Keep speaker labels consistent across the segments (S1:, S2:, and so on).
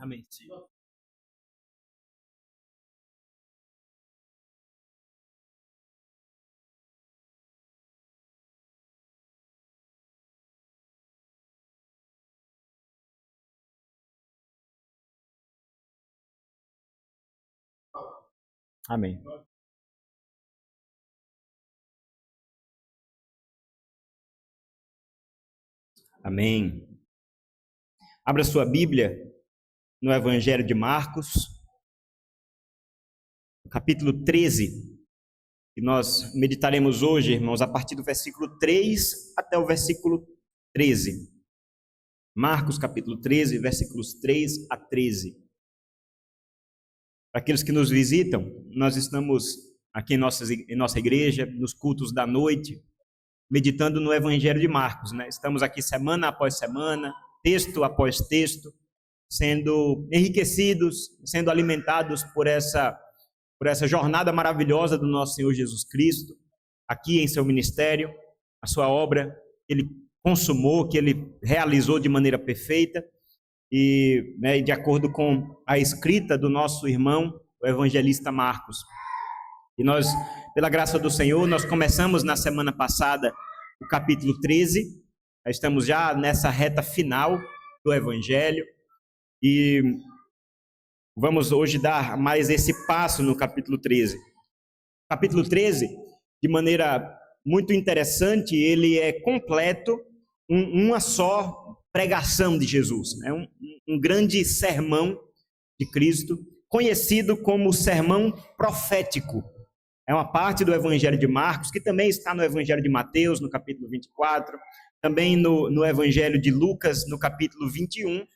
S1: Amém, Senhor. Amém. Amém. Abra sua Bíblia no Evangelho de Marcos, capítulo 13, que nós meditaremos hoje, irmãos, a partir do versículo 3 até o versículo 13. Marcos, capítulo 13, versículos 3 a 13. Para aqueles que nos visitam, nós estamos aqui em nossa igreja, nos cultos da noite, meditando no Evangelho de Marcos, né? Estamos aqui semana após semana, texto após texto, sendo enriquecidos, sendo alimentados por essa jornada maravilhosa do nosso Senhor Jesus Cristo, aqui em seu ministério, a sua obra que ele consumou, que ele realizou de maneira perfeita, e né, de acordo com a escrita do nosso irmão, o evangelista Marcos. E nós, pela graça do Senhor, nós começamos na semana passada o capítulo 13, estamos já nessa reta final do Evangelho, e vamos hoje dar mais esse passo no capítulo 13. Capítulo 13, de maneira muito interessante, ele é completo, uma só pregação de Jesus, né? Um grande sermão de Cristo, conhecido como o sermão profético. É uma parte do Evangelho de Marcos, que também está no Evangelho de Mateus, no capítulo 24, também no Evangelho de Lucas, no capítulo 21.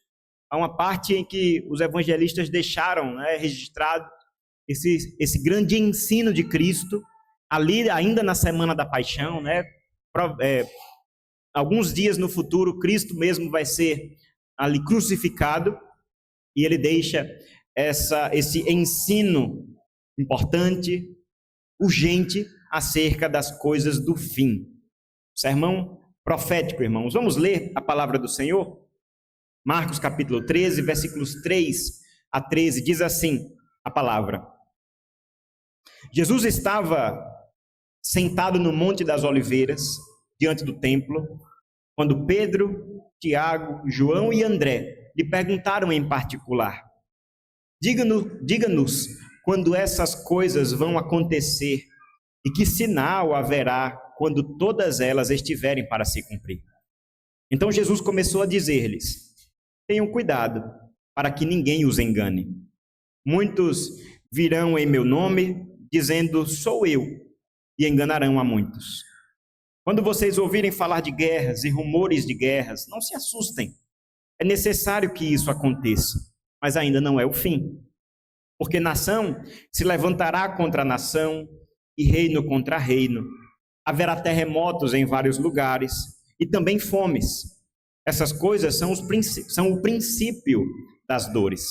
S1: Há uma parte em que os evangelistas deixaram, né, registrado esse grande ensino de Cristo, ali ainda na Semana da Paixão, né? Alguns dias no futuro, Cristo mesmo vai ser ali crucificado, e ele deixa esse ensino importante, urgente, acerca das coisas do fim. Sermão profético, irmãos. Vamos ler a palavra do Senhor? Marcos capítulo 13, versículos 3 a 13, diz assim a palavra. Jesus estava sentado no Monte das Oliveiras, diante do templo, quando Pedro, Tiago, João e André lhe perguntaram em particular: Diga-nos quando essas coisas vão acontecer e que sinal haverá quando todas elas estiverem para se cumprir. Então Jesus começou a dizer-lhes: Tenham cuidado para que ninguém os engane. Muitos virão em meu nome, dizendo, sou eu, e enganarão a muitos. Quando vocês ouvirem falar de guerras e rumores de guerras, não se assustem. É necessário que isso aconteça, mas ainda não é o fim. Porque nação se levantará contra nação e reino contra reino. Haverá terremotos em vários lugares e também fomes. Essas coisas são o princípio das dores.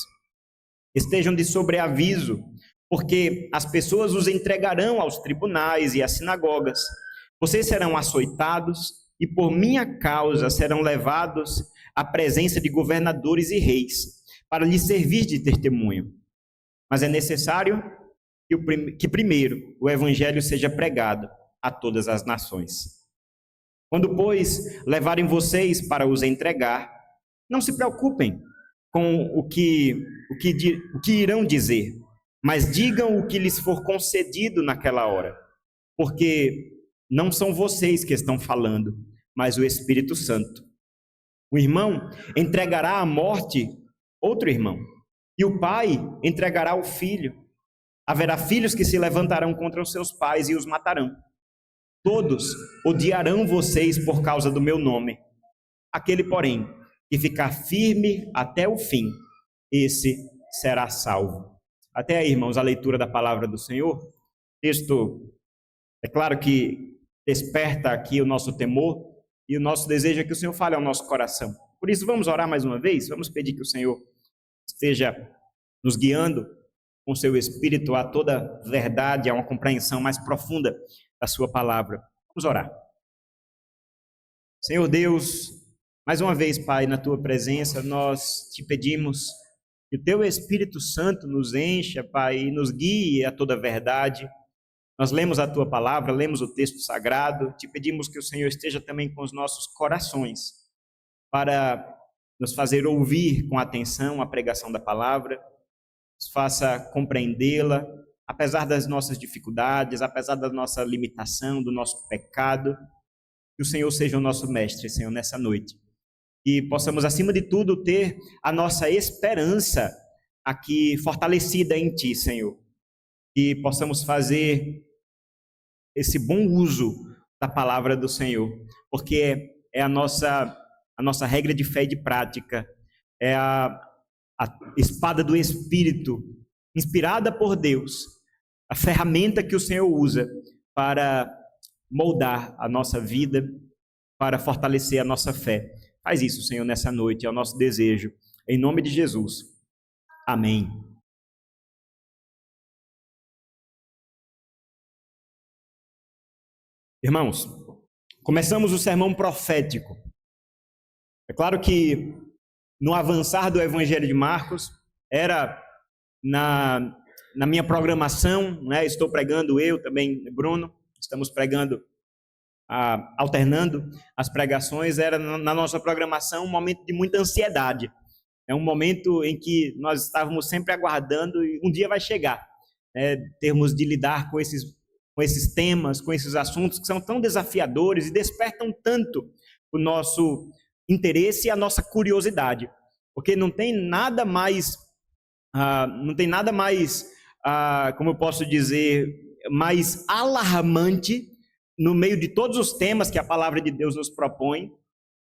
S1: Estejam de sobreaviso, porque as pessoas os entregarão aos tribunais e às sinagogas. Vocês serão açoitados e por minha causa serão levados à presença de governadores e reis, para lhes servir de testemunho. Mas é necessário que primeiro o evangelho seja pregado a todas as nações. Quando, pois, levarem vocês para os entregar, não se preocupem com o que irão dizer, mas digam o que lhes for concedido naquela hora, porque não são vocês que estão falando, mas o Espírito Santo. O irmão entregará à morte outro irmão, e o pai entregará o filho. Haverá filhos que se levantarão contra os seus pais e os matarão. Todos odiarão vocês por causa do meu nome. Aquele, porém, que ficar firme até o fim, esse será salvo. Até aí, irmãos, a leitura da palavra do Senhor. O texto, é claro que desperta aqui o nosso temor e o nosso desejo é que o Senhor fale ao nosso coração. Por isso, vamos orar mais uma vez? Vamos pedir que o Senhor esteja nos guiando com seu Espírito a toda verdade, a uma compreensão mais profunda da sua palavra. Vamos orar. Senhor Deus, mais uma vez, Pai, na tua presença, nós te pedimos que o teu Espírito Santo nos encha, Pai, e nos guie a toda verdade. Nós lemos a tua palavra, lemos o texto sagrado, te pedimos que o Senhor esteja também com os nossos corações, para nos fazer ouvir com atenção a pregação da palavra, nos faça compreendê-la, apesar das nossas dificuldades, apesar da nossa limitação, do nosso pecado, que o Senhor seja o nosso mestre, Senhor, nessa noite. E possamos, acima de tudo, ter a nossa esperança aqui fortalecida em Ti, Senhor. E possamos fazer esse bom uso da palavra do Senhor, porque é a nossa regra de fé e de prática, é a espada do Espírito, inspirada por Deus, a ferramenta que o Senhor usa para moldar a nossa vida, para fortalecer a nossa fé. Faz isso, Senhor, nessa noite, é o nosso desejo. Em nome de Jesus. Amém. Irmãos, começamos o sermão profético. É claro que no avançar do Evangelho de Marcos, era na minha programação, né? Estou pregando eu também, Bruno, estamos pregando, alternando as pregações, era na nossa programação um momento de muita ansiedade. É um momento em que nós estávamos sempre aguardando e um dia vai chegar, né? Termos de lidar com esses temas, com esses assuntos que são tão desafiadores e despertam tanto o nosso interesse e a nossa curiosidade, porque não tem nada mais, como eu posso dizer, mais alarmante no meio de todos os temas que a palavra de Deus nos propõe,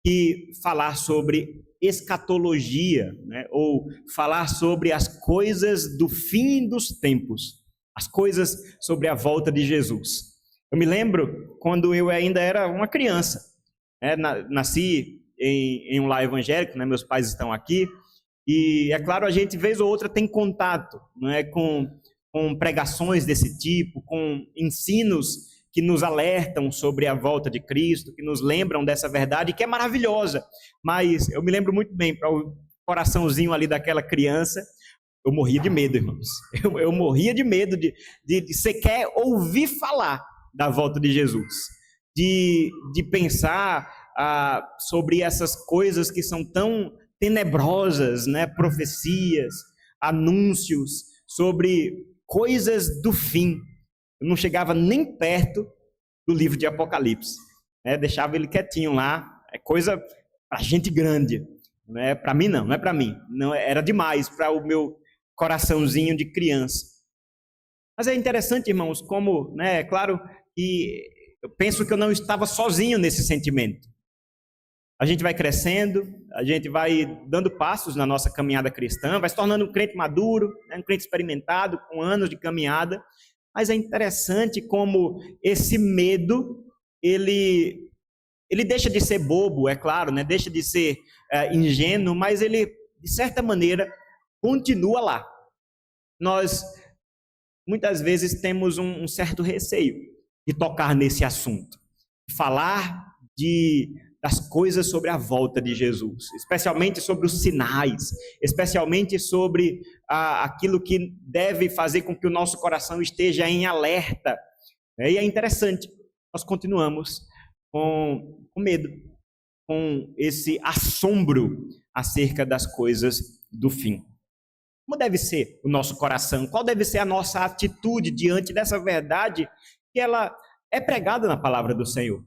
S1: que falar sobre escatologia, né? Ou falar sobre as coisas do fim dos tempos, as coisas sobre a volta de Jesus. Eu me lembro quando eu ainda era uma criança, né? Nasci em um lar evangélico, né? Meus pais estão aqui, e é claro, a gente vez ou outra tem contato, né? com pregações desse tipo, com ensinos que nos alertam sobre a volta de Cristo, que nos lembram dessa verdade, que é maravilhosa. Mas eu me lembro muito bem, para o coraçãozinho ali daquela criança, eu morria de medo, irmãos. Eu morria de medo de sequer ouvir falar da volta de Jesus, de pensar sobre essas coisas que são tão tenebrosas, né? Profecias, anúncios sobre coisas do fim. Eu não chegava nem perto do livro de Apocalipse, né? Deixava ele quietinho lá, é coisa para gente grande, não é para mim não é para mim, não era demais para o meu coraçãozinho de criança. Mas é interessante, irmãos, como, né, é claro que eu penso que eu não estava sozinho nesse sentimento. A gente vai crescendo, a gente vai dando passos na nossa caminhada cristã, vai se tornando um crente maduro, né, um crente experimentado, com anos de caminhada. Mas é interessante como esse medo, ele deixa de ser bobo, é claro, né? Deixa de ser ingênuo, mas ele, de certa maneira, continua lá. Nós, muitas vezes, temos um certo receio de tocar nesse assunto, de falar das coisas sobre a volta de Jesus, especialmente sobre os sinais, especialmente sobre aquilo que deve fazer com que o nosso coração esteja em alerta. E é interessante, nós continuamos com medo, com esse assombro acerca das coisas do fim. Como deve ser o nosso coração? Qual deve ser a nossa atitude diante dessa verdade que ela é pregada na palavra do Senhor?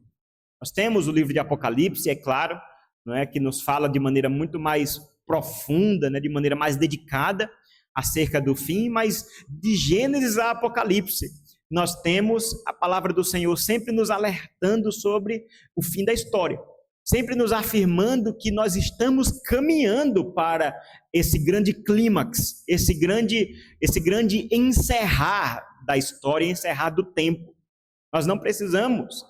S1: Nós temos o livro de Apocalipse, é claro, não é, que nos fala de maneira muito mais profunda, né, de maneira mais dedicada acerca do fim, mas de Gênesis a Apocalipse, nós temos a palavra do Senhor sempre nos alertando sobre o fim da história, sempre nos afirmando que nós estamos caminhando para esse grande clímax, esse grande encerrar da história, encerrar do tempo. Nós não precisamos,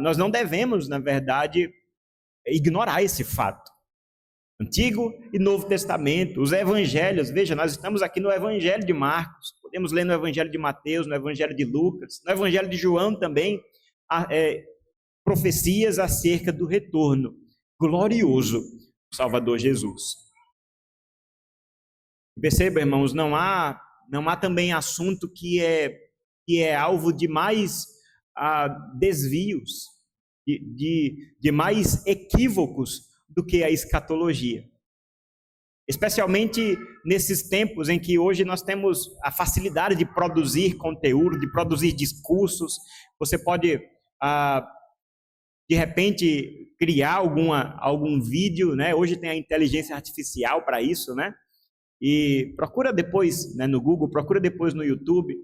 S1: nós não devemos, na verdade, ignorar esse fato. Antigo e Novo Testamento, os evangelhos. Veja, nós estamos aqui no Evangelho de Marcos, podemos ler no Evangelho de Mateus, no Evangelho de Lucas, no Evangelho de João também, profecias acerca do retorno glorioso do Salvador Jesus. Perceba, irmãos, não há também assunto que é alvo de mais desvios, de mais equívocos do que a escatologia. Especialmente nesses tempos em que hoje nós temos a facilidade de produzir conteúdo, de produzir discursos. Você pode, de repente, criar algum vídeo, né? Hoje tem a inteligência artificial para isso, né? E procura depois, né, no Google, procura depois no YouTube,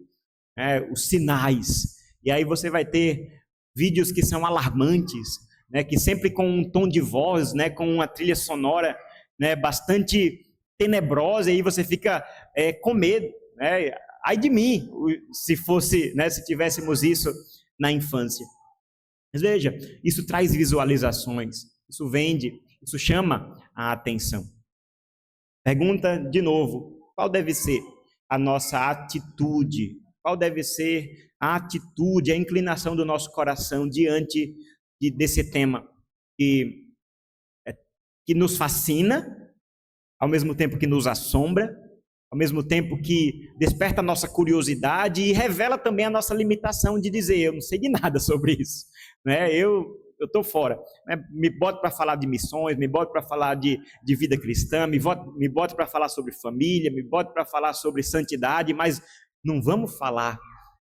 S1: os sinais. E aí você vai ter vídeos que são alarmantes, né, que sempre com um tom de voz, né, com uma trilha sonora, né, bastante tenebrosa, e aí você fica com medo, né? Ai de mim, se fosse, né, se tivéssemos isso na infância. Mas veja, isso traz visualizações, isso vende, isso chama a atenção. Pergunta de novo: qual deve ser a nossa atitude? Qual deve ser a atitude, a inclinação do nosso coração diante desse tema que nos fascina, ao mesmo tempo que nos assombra, ao mesmo tempo que desperta a nossa curiosidade e revela também a nossa limitação de dizer: eu não sei de nada sobre isso, né? Eu estou fora, né? Me bote para falar de missões, me bote para falar de vida cristã, me bote para falar sobre família, me bote para falar sobre santidade, mas não vamos falar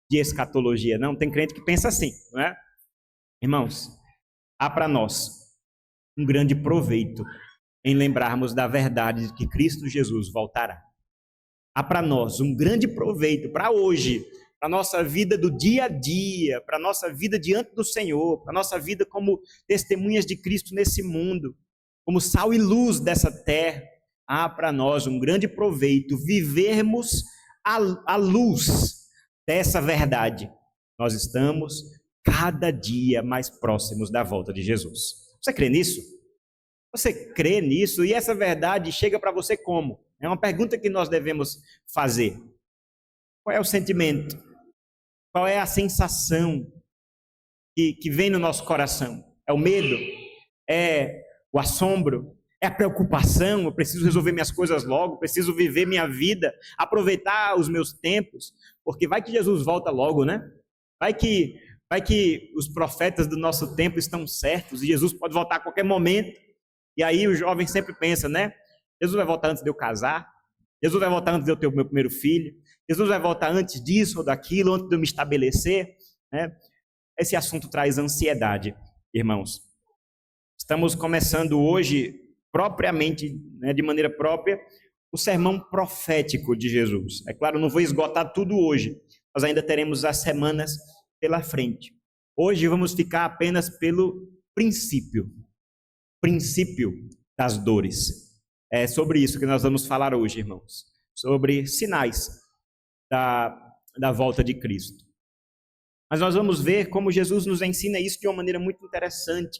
S1: de escatologia, não. Tem crente que pensa assim, não é? Irmãos, há para nós um grande proveito em lembrarmos da verdade de que Cristo Jesus voltará. Há para nós um grande proveito para hoje, para a nossa vida do dia a dia, para a nossa vida diante do Senhor, para a nossa vida como testemunhas de Cristo nesse mundo, como sal e luz dessa terra. Há para nós um grande proveito vivermos à luz dessa verdade. Nós estamos cada dia mais próximos da volta de Jesus. Você crê nisso? Você crê nisso? E essa verdade chega para você como? É uma pergunta que nós devemos fazer. Qual é o sentimento? Qual é a sensação que vem no nosso coração? É o medo? É o assombro? É a preocupação? Eu preciso resolver minhas coisas logo, preciso viver minha vida, aproveitar os meus tempos, porque vai que Jesus volta logo, né? Vai que os profetas do nosso tempo estão certos e Jesus pode voltar a qualquer momento. E aí o jovem sempre pensa, né? Jesus vai voltar antes de eu casar, Jesus vai voltar antes de eu ter o meu primeiro filho, Jesus vai voltar antes disso ou daquilo, antes de eu me estabelecer, né? Esse assunto traz ansiedade, irmãos. Estamos começando hoje, propriamente, né, de maneira própria, o sermão profético de Jesus. É claro, não vou esgotar tudo hoje, nós ainda teremos as semanas pela frente. Hoje vamos ficar apenas pelo princípio das dores. É sobre isso que nós vamos falar hoje, irmãos, sobre sinais da volta de Cristo. Mas nós vamos ver como Jesus nos ensina isso de uma maneira muito interessante,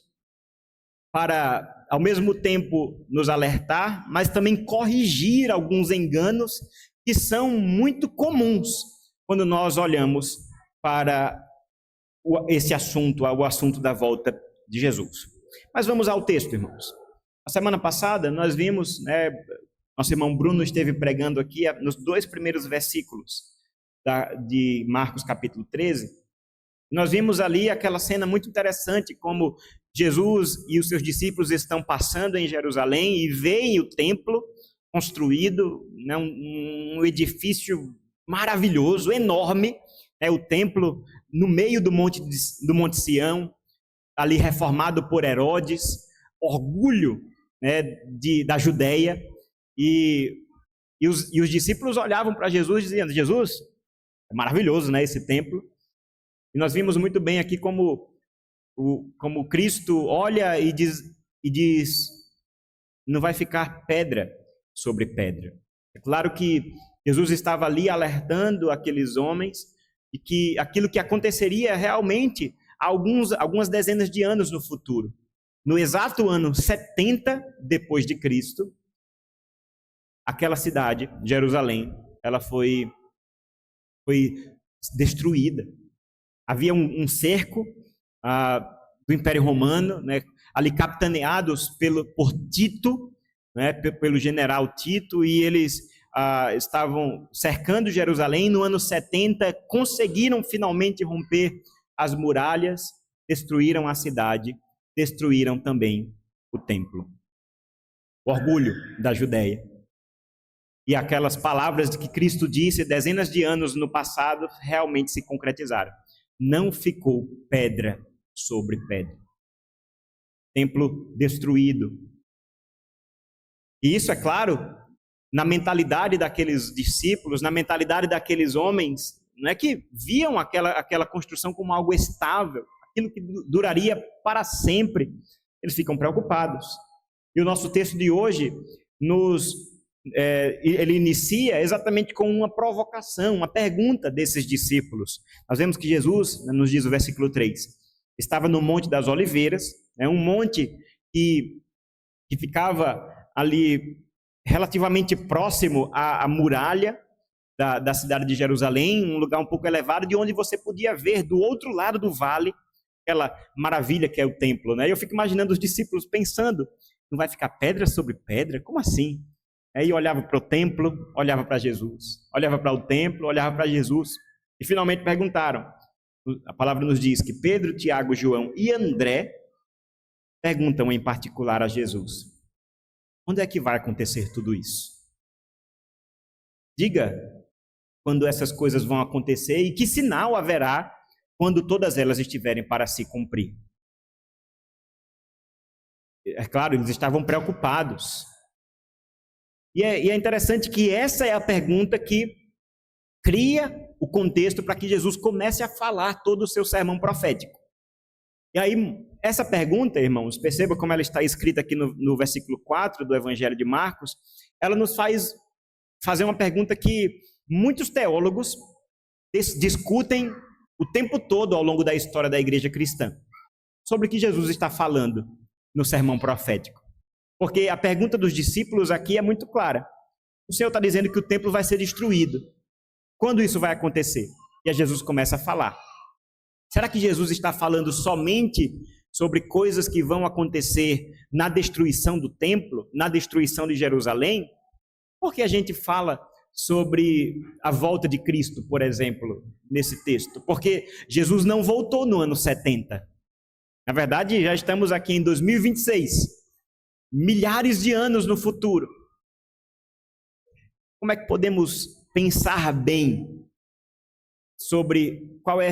S1: para, ao mesmo tempo, nos alertar, mas também corrigir alguns enganos que são muito comuns quando nós olhamos para esse assunto, o assunto da volta de Jesus. Mas vamos ao texto, irmãos. A semana passada nós vimos, né, nosso irmão Bruno esteve pregando aqui nos 2 primeiros versículos de Marcos capítulo 13. Nós vimos ali aquela cena muito interessante, como Jesus e os seus discípulos estão passando em Jerusalém e veem o templo construído, né, um edifício maravilhoso, enorme, o templo no meio do Monte Sião, ali reformado por Herodes, orgulho, né, da Judeia, e os discípulos olhavam para Jesus dizendo: Jesus, é maravilhoso, né, esse templo. E nós vimos muito bem aqui como Cristo olha e diz, não vai ficar pedra sobre pedra. É claro que Jesus estava ali alertando aqueles homens e que aquilo que aconteceria realmente algumas dezenas de anos no futuro. no exato ano 70 depois de Cristo, aquela cidade, Jerusalém, ela foi destruída. Havia um cerco do Império Romano, né, ali capitaneados por Tito, né, pelo general Tito, e eles estavam cercando Jerusalém. No ano 70, conseguiram finalmente romper as muralhas, destruíram a cidade, destruíram também o templo. O orgulho da Judéia. E aquelas palavras que Cristo disse dezenas de anos no passado realmente se concretizaram. Não ficou pedra sobre pedra. Templo destruído. E isso, é claro, na mentalidade daqueles discípulos, na mentalidade daqueles homens, não é que viam aquela construção como algo estável, aquilo que duraria para sempre. Eles ficam preocupados. E o nosso texto de hoje ele inicia exatamente com uma provocação, uma pergunta desses discípulos. Nós vemos que Jesus, nos diz o versículo 3, estava no Monte das Oliveiras, um monte que ficava ali relativamente próximo à muralha da cidade de Jerusalém, um lugar um pouco elevado, de onde você podia ver do outro lado do vale aquela maravilha que é o templo, né? Eu fico imaginando os discípulos pensando, não vai ficar pedra sobre pedra? Como assim? Aí olhava para o templo, olhava para Jesus, olhava para o templo, olhava para Jesus, e finalmente perguntaram. A palavra nos diz que Pedro, Tiago, João e André perguntam em particular a Jesus: onde é que vai acontecer tudo isso? Diga quando essas coisas vão acontecer e que sinal haverá quando todas elas estiverem para se cumprir. É claro, eles estavam preocupados. E é interessante que essa é a pergunta que cria o contexto para que Jesus comece a falar todo o seu sermão profético. E aí, essa pergunta, irmãos, perceba como ela está escrita aqui no versículo 4 do Evangelho de Marcos, ela nos faz fazer uma pergunta que muitos teólogos discutem o tempo todo ao longo da história da igreja cristã, sobre o que Jesus está falando no sermão profético. Porque a pergunta dos discípulos aqui é muito clara. O Senhor está dizendo que o templo vai ser destruído. Quando isso vai acontecer? E aí Jesus começa a falar. Será que Jesus está falando somente sobre coisas que vão acontecer na destruição do templo, na destruição de Jerusalém? Por que a gente fala sobre a volta de Cristo, por exemplo, nesse texto? Porque Jesus não voltou no ano 70. Na verdade, já estamos aqui em 2026. Milhares de anos no futuro. Como é que podemos pensar bem sobre qual é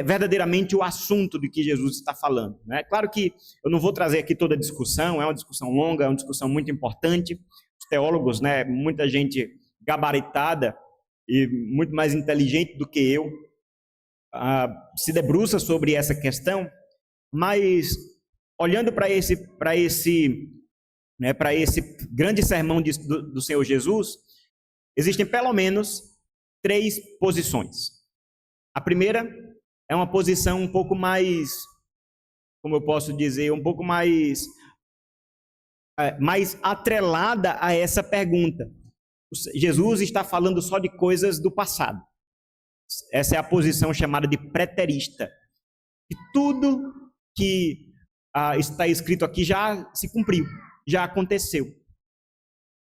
S1: verdadeiramente o assunto de que Jesus está falando? É claro que eu não vou trazer aqui toda a discussão, é uma discussão longa, é uma discussão muito importante. Os teólogos, muita gente gabaritada e muito mais inteligente do que eu, se debruça sobre essa questão, mas olhando para esse grande sermão do Senhor Jesus, existem pelo menos 3 posições. A primeira é uma posição um pouco mais, como eu posso dizer, um pouco mais atrelada a essa pergunta. Jesus está falando só de coisas do passado. Essa é a posição chamada de preterista. E tudo que está escrito aqui já se cumpriu, já aconteceu.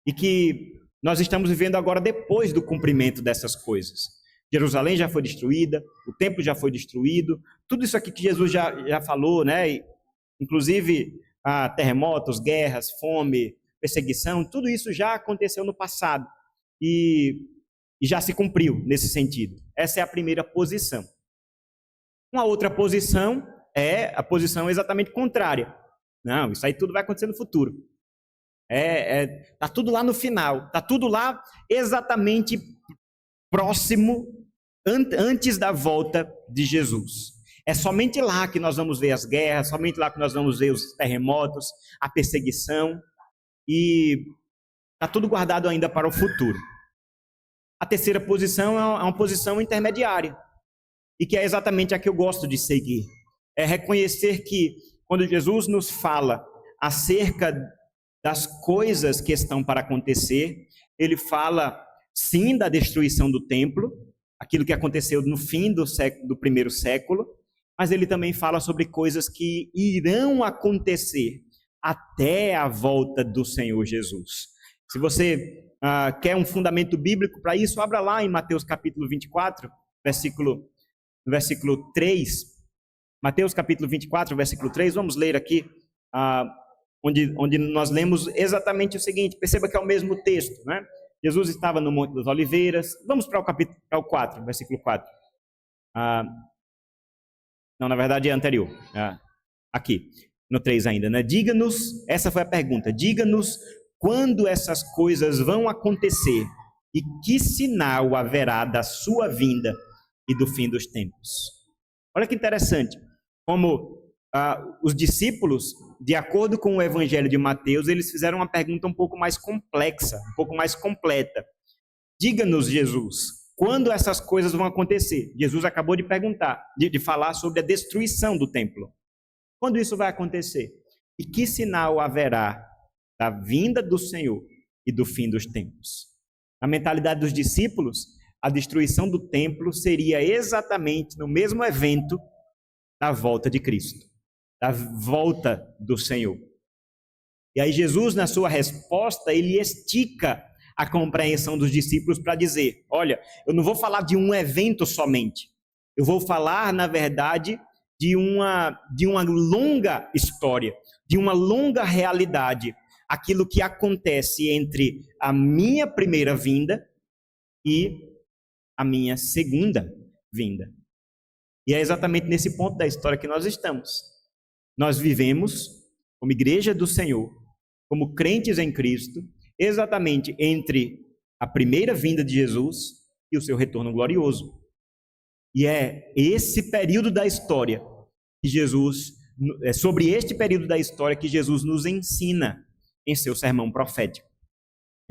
S1: E que nós estamos vivendo agora depois do cumprimento dessas coisas. Jerusalém já foi destruída, o templo já foi destruído, tudo isso aqui que Jesus já falou, inclusive terremotos, guerras, fome, perseguição, tudo isso já aconteceu no passado e já se cumpriu nesse sentido. Essa é a primeira posição. Uma outra posição é a posição exatamente contrária. Não, isso aí tudo vai acontecer no futuro. Tá tudo lá no final, tá tudo lá exatamente próximo, antes da volta de Jesus. É somente lá que nós vamos ver as guerras, somente lá que nós vamos ver os terremotos, a perseguição, e está tudo guardado ainda para o futuro. A terceira posição é uma posição intermediária, e que é exatamente a que eu gosto de seguir. É reconhecer que quando Jesus nos fala acerca das coisas que estão para acontecer, ele fala, sim, da destruição do templo, aquilo que aconteceu no fim do primeiro século, mas ele também fala sobre coisas que irão acontecer até a volta do Senhor Jesus. Se você quer um fundamento bíblico para isso, abra lá em Mateus capítulo 24, versículo 3. Mateus capítulo 24, versículo 3, vamos ler aqui, onde nós lemos exatamente o seguinte, perceba que é o mesmo texto, né? Jesus estava no Monte das Oliveiras, vamos para o 4, versículo 4. Não, na verdade é anterior, aqui, no 3 ainda, né? Diga-nos, essa foi a pergunta, diga-nos quando essas coisas vão acontecer e que sinal haverá da sua vinda e do fim dos tempos. Olha que interessante, como os discípulos, de acordo com o Evangelho de Mateus, eles fizeram uma pergunta um pouco mais complexa, um pouco mais completa. Diga-nos, Jesus, quando essas coisas vão acontecer? Jesus acabou de perguntar, de falar sobre a destruição do templo. Quando isso vai acontecer? E que sinal haverá da vinda do Senhor e do fim dos tempos? Na mentalidade dos discípulos, a destruição do templo seria exatamente no mesmo evento da volta de Cristo, da volta do Senhor. E aí Jesus, na sua resposta, ele estica a compreensão dos discípulos para dizer, olha, eu não vou falar de um evento somente, eu vou falar, na verdade, de uma longa história, de uma longa realidade, aquilo que acontece entre a minha primeira vinda e a minha segunda vinda. E é exatamente nesse ponto da história que nós estamos. Nós vivemos como igreja do Senhor, como crentes em Cristo, exatamente entre a primeira vinda de Jesus e o seu retorno glorioso. E é esse período da história que Jesus, é sobre este período da história que Jesus nos ensina em seu sermão profético.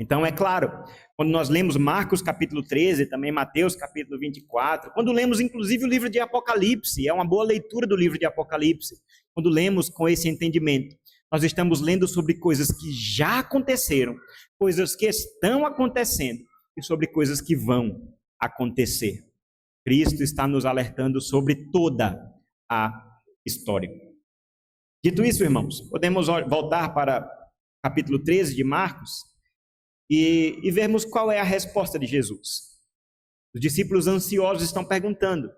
S1: Então, é claro, quando nós lemos Marcos capítulo 13, também Mateus capítulo 24, quando lemos inclusive o livro de Apocalipse, é uma boa leitura do livro de Apocalipse, quando lemos com esse entendimento, nós estamos lendo sobre coisas que já aconteceram, coisas que estão acontecendo e sobre coisas que vão acontecer. Cristo está nos alertando sobre toda a história. Dito isso, irmãos, podemos voltar para o capítulo 13 de Marcos e vermos qual é a resposta de Jesus. Os discípulos ansiosos estão perguntando,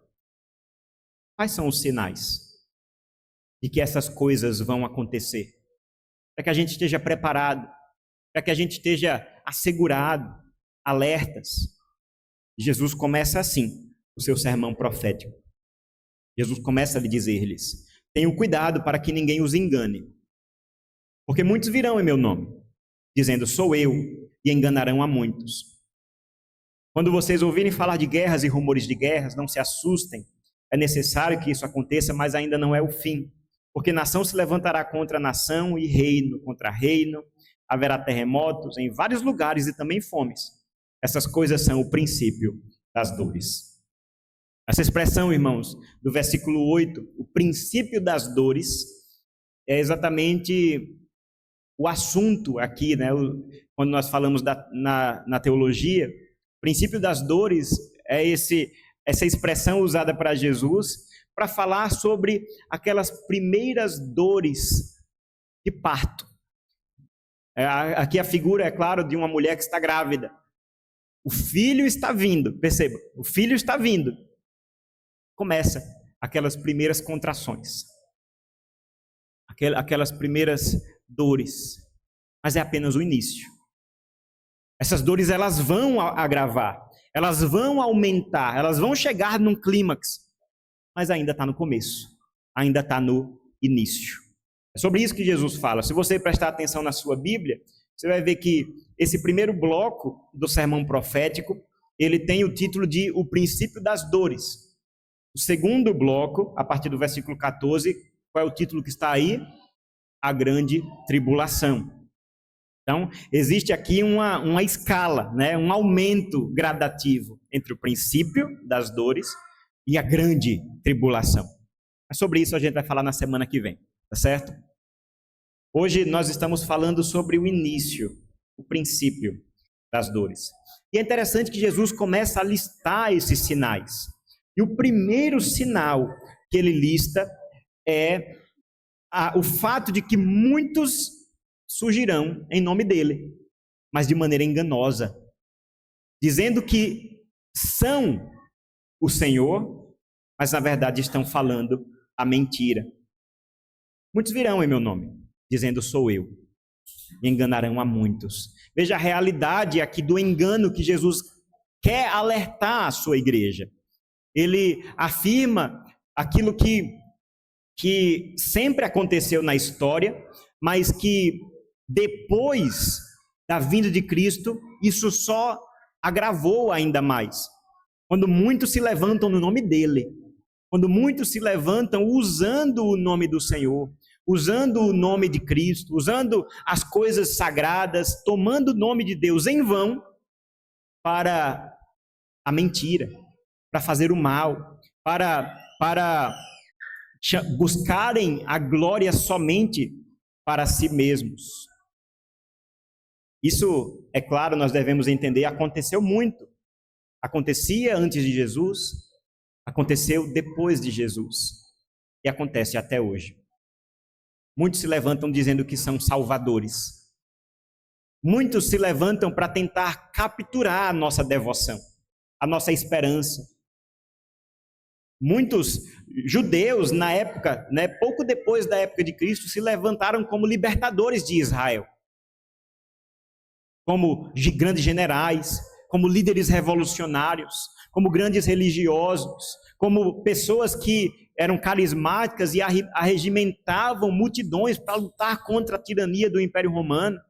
S1: quais são os sinais de que essas coisas vão acontecer? Para que a gente esteja preparado, para que a gente esteja assegurado, alertas. Jesus começa assim o seu sermão profético. Jesus começa a dizer-lhes, tenham cuidado para que ninguém os engane, porque muitos virão em meu nome, dizendo, sou eu, e enganarão a muitos. Quando vocês ouvirem falar de guerras e rumores de guerras, não se assustem, é necessário que isso aconteça, mas ainda não é o fim, porque nação se levantará contra nação e reino contra reino, haverá terremotos em vários lugares e também fomes. Essas coisas são o princípio das dores. Essa expressão, irmãos, do versículo 8, o princípio das dores, é exatamente o assunto aqui, né? Quando nós falamos na teologia, o princípio das dores é essa expressão usada para Jesus para falar sobre aquelas primeiras dores de parto. Aqui a figura, é claro, de uma mulher que está grávida. O filho está vindo, perceba, o filho está vindo. Começa aquelas primeiras contrações, aquelas primeiras dores, mas é apenas o início. Essas dores, elas vão agravar, elas vão aumentar, elas vão chegar num clímax, mas ainda está no começo, ainda está no início. É sobre isso que Jesus fala. Se você prestar atenção na sua Bíblia, você vai ver que esse primeiro bloco do sermão profético, ele tem o título de O Princípio das Dores. O segundo bloco, a partir do versículo 14, qual é o título que está aí? A Grande Tribulação. Então, existe aqui uma escala, né? Um aumento gradativo entre o princípio das dores e a grande tribulação. Mas sobre isso a gente vai falar na semana que vem, Tá certo? Hoje nós estamos falando sobre o início, o princípio das dores. E é interessante que Jesus começa a listar esses sinais. E o primeiro sinal que ele lista é o fato de que muitos surgirão em nome dele, mas de maneira enganosa, dizendo que são o Senhor, mas na verdade estão falando a mentira. Muitos virão em meu nome, dizendo sou eu, e enganarão a muitos. Veja a realidade aqui do engano que Jesus quer alertar a sua igreja. Ele afirma aquilo que sempre aconteceu na história, mas que depois da vinda de Cristo, isso só agravou ainda mais. Quando muitos se levantam no nome dele, quando muitos se levantam usando o nome do Senhor, usando o nome de Cristo, usando as coisas sagradas, tomando o nome de Deus em vão para a mentira, para fazer o mal, para buscarem a glória somente para si mesmos. Isso, é claro, nós devemos entender, aconteceu muito. Acontecia antes de Jesus, aconteceu depois de Jesus e acontece até hoje. Muitos se levantam dizendo que são salvadores. Muitos se levantam para tentar capturar a nossa devoção, a nossa esperança. Muitos judeus na época, pouco depois da época de Cristo, se levantaram como libertadores de Israel, como grandes generais, como líderes revolucionários, como grandes religiosos, como pessoas que eram carismáticas e arregimentavam multidões para lutar contra a tirania do Império Romano.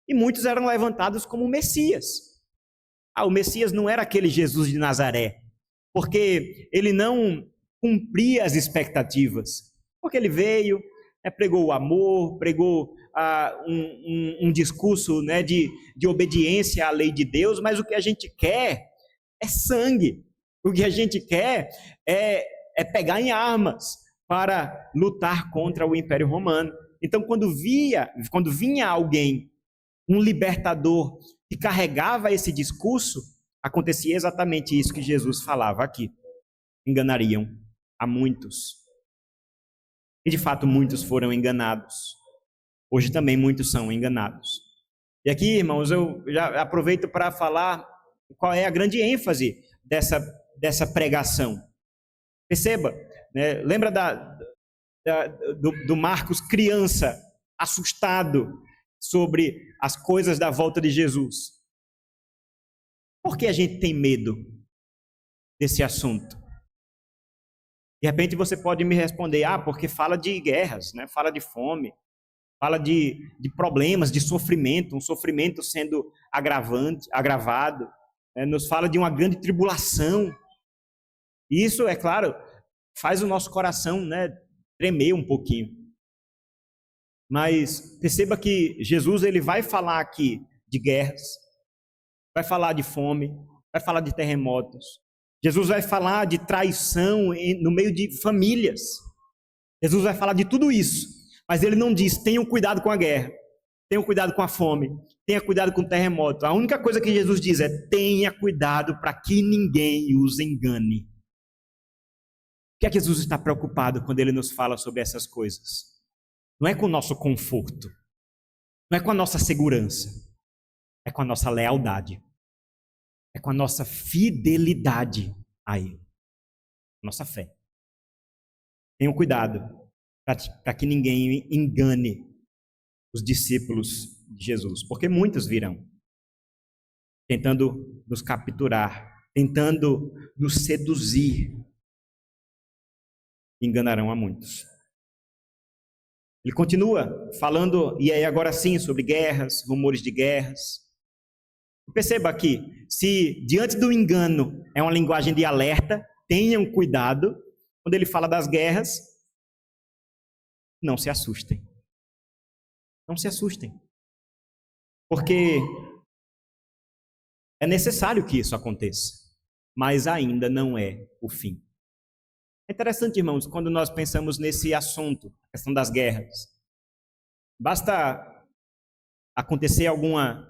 S1: E muitos eram levantados como Messias. O Messias não era aquele Jesus de Nazaré, porque ele não cumpria as expectativas. Porque ele veio, pregou o amor, pregou um discurso de obediência à lei de Deus, mas o que a gente quer é sangue. O que a gente quer é pegar em armas para lutar contra o Império Romano. Então, quando vinha alguém, um libertador, que carregava esse discurso, acontecia exatamente isso que Jesus falava aqui. Enganariam a muitos. E de fato muitos foram enganados. Hoje também muitos são enganados. E aqui, irmãos, eu já aproveito para falar qual é a grande ênfase dessa pregação. Perceba, lembra do Marcos criança, assustado sobre as coisas da volta de Jesus. Por que a gente tem medo desse assunto? De repente você pode me responder, porque fala de guerras, fala de fome, fala de problemas, de sofrimento, um sofrimento sendo agravado, nos fala de uma grande tribulação. E isso, é claro, faz o nosso coração tremer um pouquinho. Mas perceba que Jesus ele vai falar aqui de guerras, vai falar de fome, vai falar de terremotos. Jesus vai falar de traição no meio de famílias. Jesus vai falar de tudo isso. Mas ele não diz, tenham cuidado com a guerra, tenham cuidado com a fome, tenha cuidado com o terremoto. A única coisa que Jesus diz é, tenha cuidado para que ninguém os engane. O que é que Jesus está preocupado quando ele nos fala sobre essas coisas? Não é com o nosso conforto, não é com a nossa segurança, é com a nossa lealdade, é com a nossa fidelidade a Ele, nossa fé. Tenham cuidado para que ninguém engane os discípulos de Jesus, porque muitos virão tentando nos capturar, tentando nos seduzir, enganarão a muitos. Ele continua falando, e aí agora sim, sobre guerras, rumores de guerras. Perceba aqui, se diante do engano é uma linguagem de alerta, tenham cuidado, quando ele fala das guerras, não se assustem. Não se assustem. Porque é necessário que isso aconteça, mas ainda não é o fim. É interessante, irmãos, quando nós pensamos nesse assunto, a questão das guerras. Basta acontecer alguma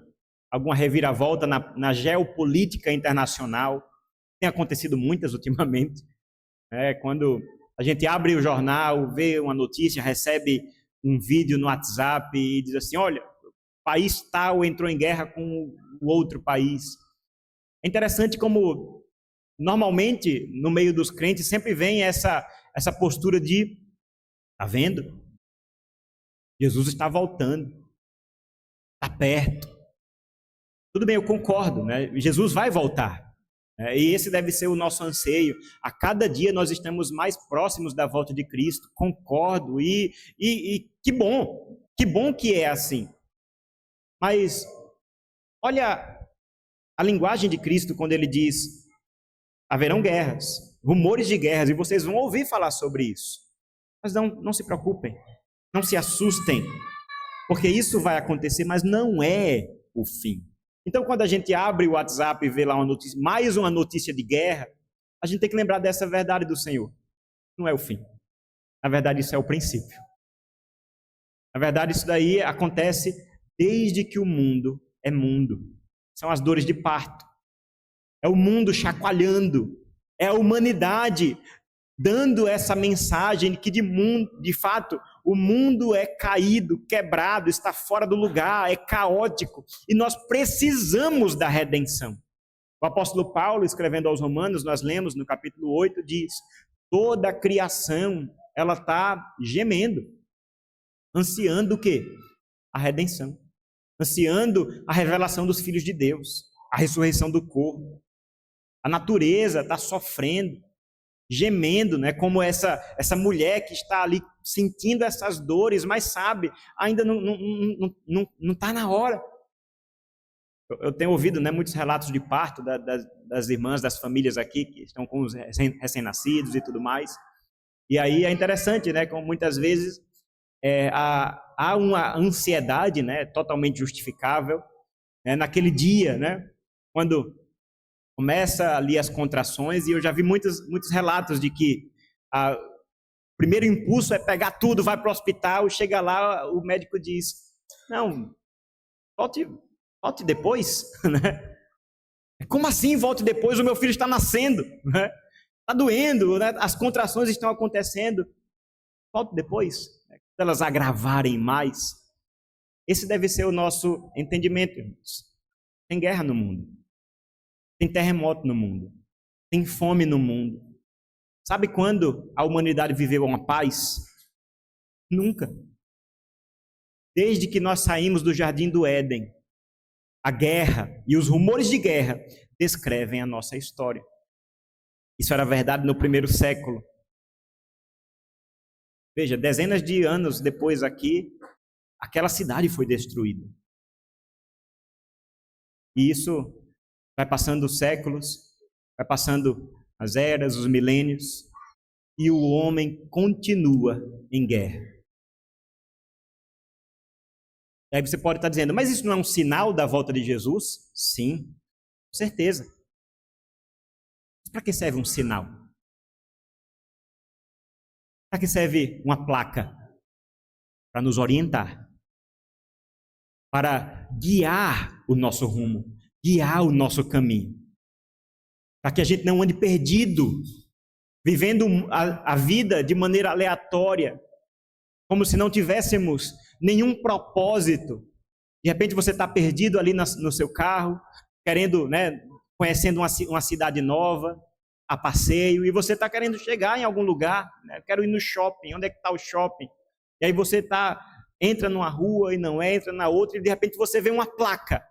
S1: reviravolta na geopolítica internacional, tem acontecido muitas ultimamente, quando a gente abre o jornal, vê uma notícia, recebe um vídeo no WhatsApp e diz assim, olha, o país tal entrou em guerra com o outro país. É interessante como, normalmente, no meio dos crentes, sempre vem essa postura de, tá vendo? Jesus está voltando, está perto. Tudo bem, eu concordo, né? Jesus vai voltar. E esse deve ser o nosso anseio. A cada dia nós estamos mais próximos da volta de Cristo, concordo, e que bom que é assim. Mas olha a linguagem de Cristo quando ele diz, haverão guerras, rumores de guerras, e vocês vão ouvir falar sobre isso. Mas não se preocupem, não se assustem, porque isso vai acontecer, mas não é o fim. Então, quando a gente abre o WhatsApp e vê lá mais uma notícia de guerra, a gente tem que lembrar dessa verdade do Senhor. Não é o fim. Na verdade, isso é o princípio. Na verdade, isso daí acontece desde que o mundo é mundo. São as dores de parto. É o mundo chacoalhando. É a humanidade dando essa mensagem que de fato o mundo é caído, quebrado, está fora do lugar, é caótico e nós precisamos da redenção. O apóstolo Paulo, escrevendo aos Romanos, nós lemos no capítulo 8, diz, toda a criação, ela está gemendo, ansiando o quê? A redenção, ansiando a revelação dos filhos de Deus, a ressurreição do corpo. A natureza está sofrendo, gemendo, né? Como essa mulher que está ali sentindo essas dores, mas sabe, ainda não está na hora. Eu tenho ouvido, né, muitos relatos de parto das irmãs, das famílias aqui, que estão com os recém-nascidos e tudo mais. E aí é interessante, né, como muitas vezes há uma ansiedade, né, totalmente justificável, né, naquele dia, né, quando começa ali as contrações, e eu já vi muitos relatos de que o primeiro impulso é pegar tudo, vai para o hospital, chega lá, o médico diz, não, volte depois, né? Como assim volte depois? O meu filho está nascendo, né? Está doendo, né? As contrações estão acontecendo, volte depois, né? Se elas agravarem mais. Esse deve ser o nosso entendimento, irmãos. Tem guerra no mundo. Tem terremoto no mundo, tem fome no mundo. Sabe quando a humanidade viveu uma paz? Nunca. Desde que nós saímos do jardim do Éden, a guerra e os rumores de guerra descrevem a nossa história. Isso era verdade no primeiro século. Veja, dezenas de anos depois aqui, aquela cidade foi destruída. E isso vai passando os séculos, vai passando as eras, os milênios, e o homem continua em guerra. Aí você pode estar dizendo, mas isso não é um sinal da volta de Jesus? Sim, com certeza. Para que serve um sinal? Para que serve uma placa? Para nos orientar, para guiar o nosso rumo, guiar o nosso caminho, para que a gente não ande perdido, vivendo a vida de maneira aleatória, como se não tivéssemos nenhum propósito. De repente você está perdido ali no seu carro, querendo, né, conhecendo uma cidade nova, a passeio, e você está querendo chegar em algum lugar, né? Quero ir no shopping, onde é que está o shopping? E aí você entra numa rua e não entra na outra, e de repente você vê uma placa,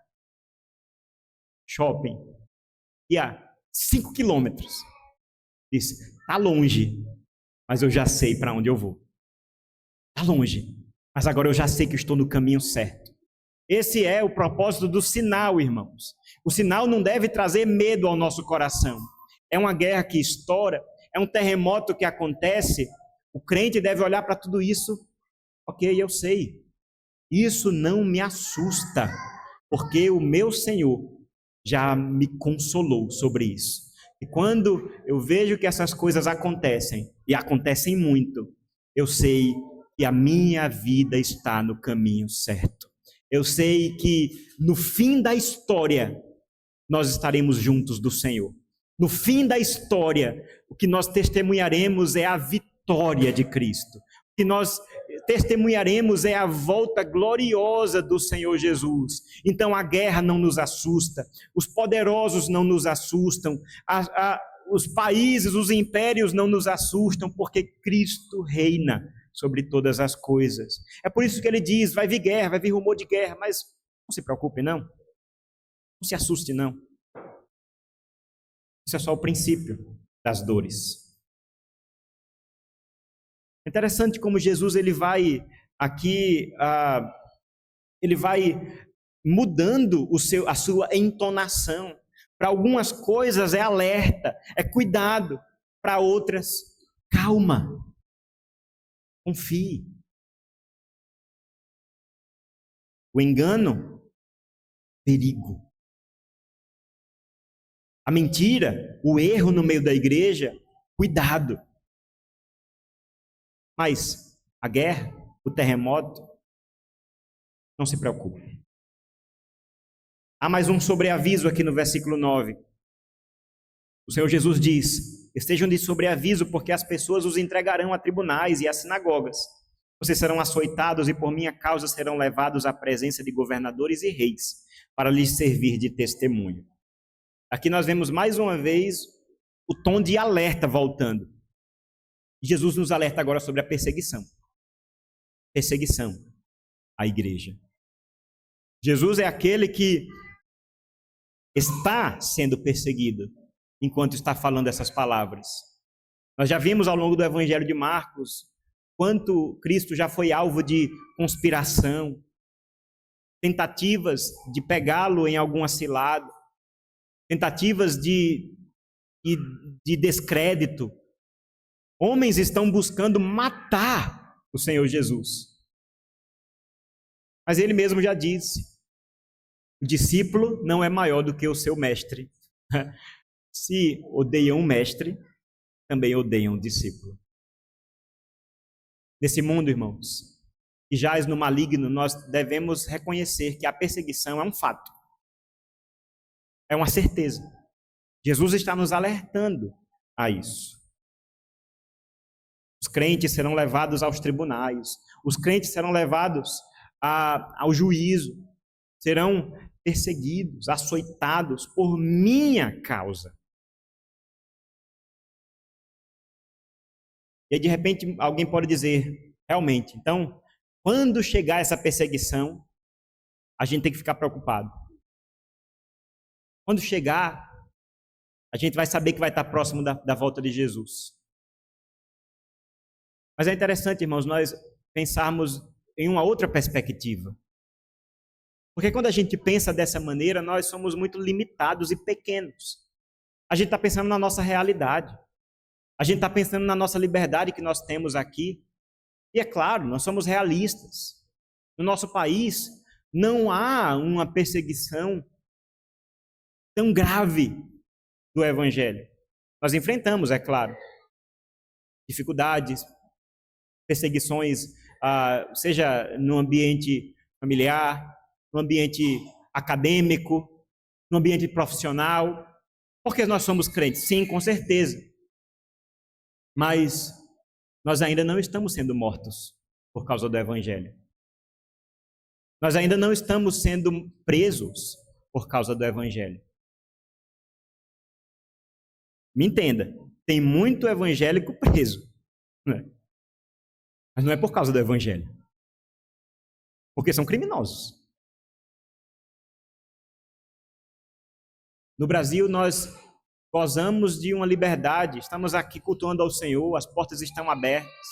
S1: shopping, e há 5 quilômetros. Diz, está longe, mas eu já sei para onde eu vou. Está longe, mas agora eu já sei que estou no caminho certo. Esse é o propósito do sinal, irmãos. O sinal não deve trazer medo ao nosso coração. É uma guerra que estoura, é um terremoto que acontece. O crente deve olhar para tudo isso. Ok, eu sei. Isso não me assusta, porque o meu Senhor já me consolou sobre isso. E quando eu vejo que essas coisas acontecem, e acontecem muito, eu sei que a minha vida está no caminho certo. Eu sei que no fim da história, nós estaremos juntos do Senhor. No fim da história, o que nós testemunharemos é a vitória de Cristo. O que nós testemunharemos é a volta gloriosa do Senhor Jesus. Então a guerra não nos assusta, os poderosos não nos assustam, os países, os impérios não nos assustam, porque Cristo reina sobre todas as coisas. É por isso que ele diz, vai vir guerra, vai vir rumor de guerra, mas não se preocupe não, não se assuste não. Isso é só o princípio das dores. É interessante como Jesus ele vai aqui, ele vai mudando a sua entonação. Para algumas coisas é alerta, é cuidado. Para outras, calma, confie. O engano, perigo. A mentira, o erro no meio da igreja, cuidado. Mas a guerra, o terremoto, não se preocupe. Há mais um sobreaviso aqui no versículo 9. O Senhor Jesus diz, estejam de sobreaviso, porque as pessoas os entregarão a tribunais e às sinagogas. Vocês serão açoitados e por minha causa serão levados à presença de governadores e reis, para lhes servir de testemunho. Aqui nós vemos mais uma vez o tom de alerta voltando. Jesus nos alerta agora sobre a perseguição. Perseguição à igreja. Jesus é aquele que está sendo perseguido enquanto está falando essas palavras. Nós já vimos ao longo do Evangelho de Marcos quanto Cristo já foi alvo de conspiração, tentativas de pegá-lo em alguma cilada, tentativas de descrédito. Homens estão buscando matar o Senhor Jesus. Mas ele mesmo já disse, o discípulo não é maior do que o seu mestre. Se odeiam o mestre, também odeiam o discípulo. Nesse mundo, irmãos, que jaz no maligno, nós devemos reconhecer que a perseguição é um fato. É uma certeza. Jesus está nos alertando a isso. Os crentes serão levados aos tribunais, os crentes serão levados ao juízo, serão perseguidos, açoitados por minha causa. E aí, de repente, alguém pode dizer, realmente, então, quando chegar essa perseguição, a gente tem que ficar preocupado. Quando chegar, a gente vai saber que vai estar próximo da volta de Jesus. Mas é interessante, irmãos, nós pensarmos em uma outra perspectiva. Porque quando a gente pensa dessa maneira, nós somos muito limitados e pequenos. A gente está pensando na nossa realidade. A gente está pensando na nossa liberdade que nós temos aqui. E é claro, nós somos realistas. No nosso país, não há uma perseguição tão grave do Evangelho. Nós enfrentamos, é claro, dificuldades, perseguições, seja no ambiente familiar, no ambiente acadêmico, no ambiente profissional. Porque nós somos crentes? Sim, com certeza. Mas nós ainda não estamos sendo mortos por causa do Evangelho. Nós ainda não estamos sendo presos por causa do Evangelho. Me entenda, tem muito evangélico preso, né? Mas não é por causa do Evangelho. Porque são criminosos. No Brasil, nós gozamos de uma liberdade, estamos aqui cultuando ao Senhor, as portas estão abertas.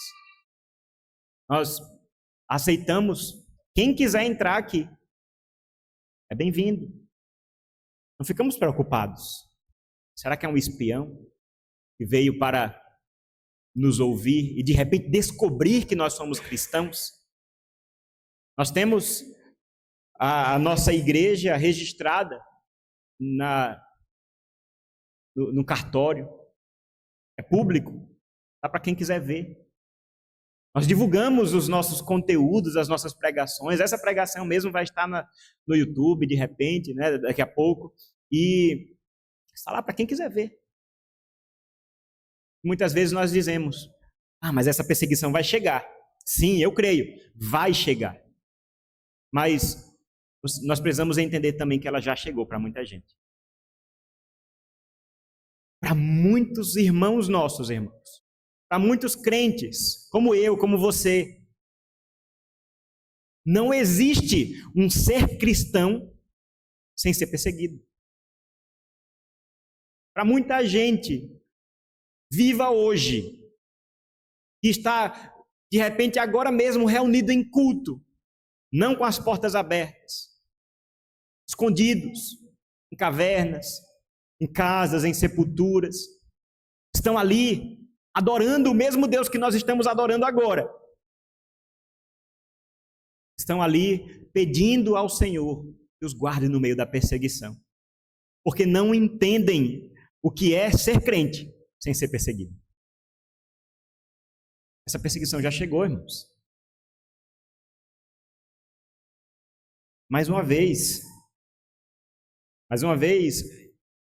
S1: Nós aceitamos quem quiser entrar aqui. É bem-vindo. Não ficamos preocupados. Será que é um espião que veio para nos ouvir e de repente descobrir que nós somos cristãos? Nós temos a nossa igreja registrada no cartório. É público, dá para quem quiser ver. Nós divulgamos os nossos conteúdos, as nossas pregações. Essa pregação mesmo vai estar no YouTube, de repente, né, daqui a pouco. E está lá para quem quiser ver. Muitas vezes nós dizemos, mas essa perseguição vai chegar. Sim, eu creio, vai chegar. Mas nós precisamos entender também que ela já chegou para muita gente. Para muitos irmãos nossos, irmãos. Para muitos crentes, como eu, como você. Não existe um ser cristão sem ser perseguido. Para muita gente, viva hoje, que está, de repente, agora mesmo reunido em culto, não com as portas abertas, escondidos, em cavernas, em casas, em sepulturas, estão ali adorando o mesmo Deus que nós estamos adorando agora. Estão ali pedindo ao Senhor que os guarde no meio da perseguição, porque não entendem o que é ser crente sem ser perseguido. Essa perseguição já chegou, irmãos. Mais uma vez,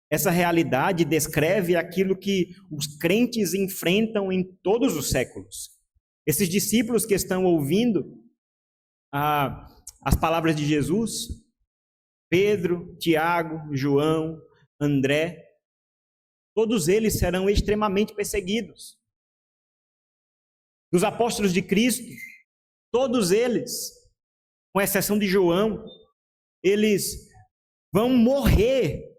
S1: essa realidade descreve aquilo que os crentes enfrentam em todos os séculos. Esses discípulos que estão ouvindo as palavras de Jesus, Pedro, Tiago, João, André, todos eles serão extremamente perseguidos. Dos apóstolos de Cristo, todos eles, com exceção de João, eles vão morrer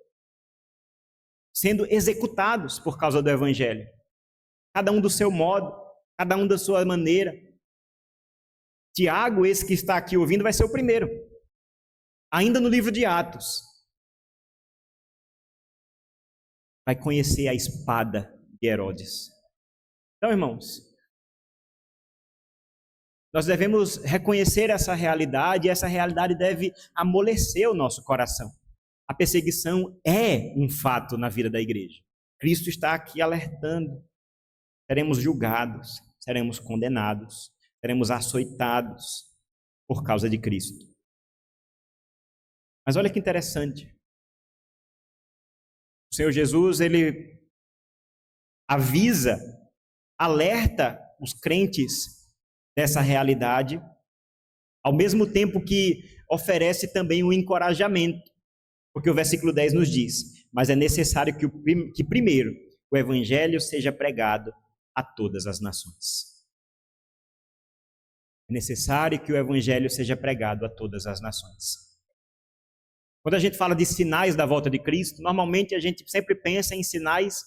S1: sendo executados por causa do Evangelho. Cada um do seu modo, cada um da sua maneira. Tiago, esse que está aqui ouvindo, vai ser o primeiro. Ainda no livro de Atos. Vai conhecer a espada de Herodes. Então, irmãos, nós devemos reconhecer essa realidade, e essa realidade deve amolecer o nosso coração. A perseguição é um fato na vida da igreja. Cristo está aqui alertando. Seremos julgados, seremos condenados, seremos açoitados por causa de Cristo. Mas olha que interessante. O Senhor Jesus, ele avisa, alerta os crentes dessa realidade, ao mesmo tempo que oferece também um encorajamento, porque o versículo 10 nos diz, mas é necessário que primeiro o evangelho seja pregado a todas as nações. É necessário que o evangelho seja pregado a todas as nações. Quando a gente fala de sinais da volta de Cristo, normalmente a gente sempre pensa em sinais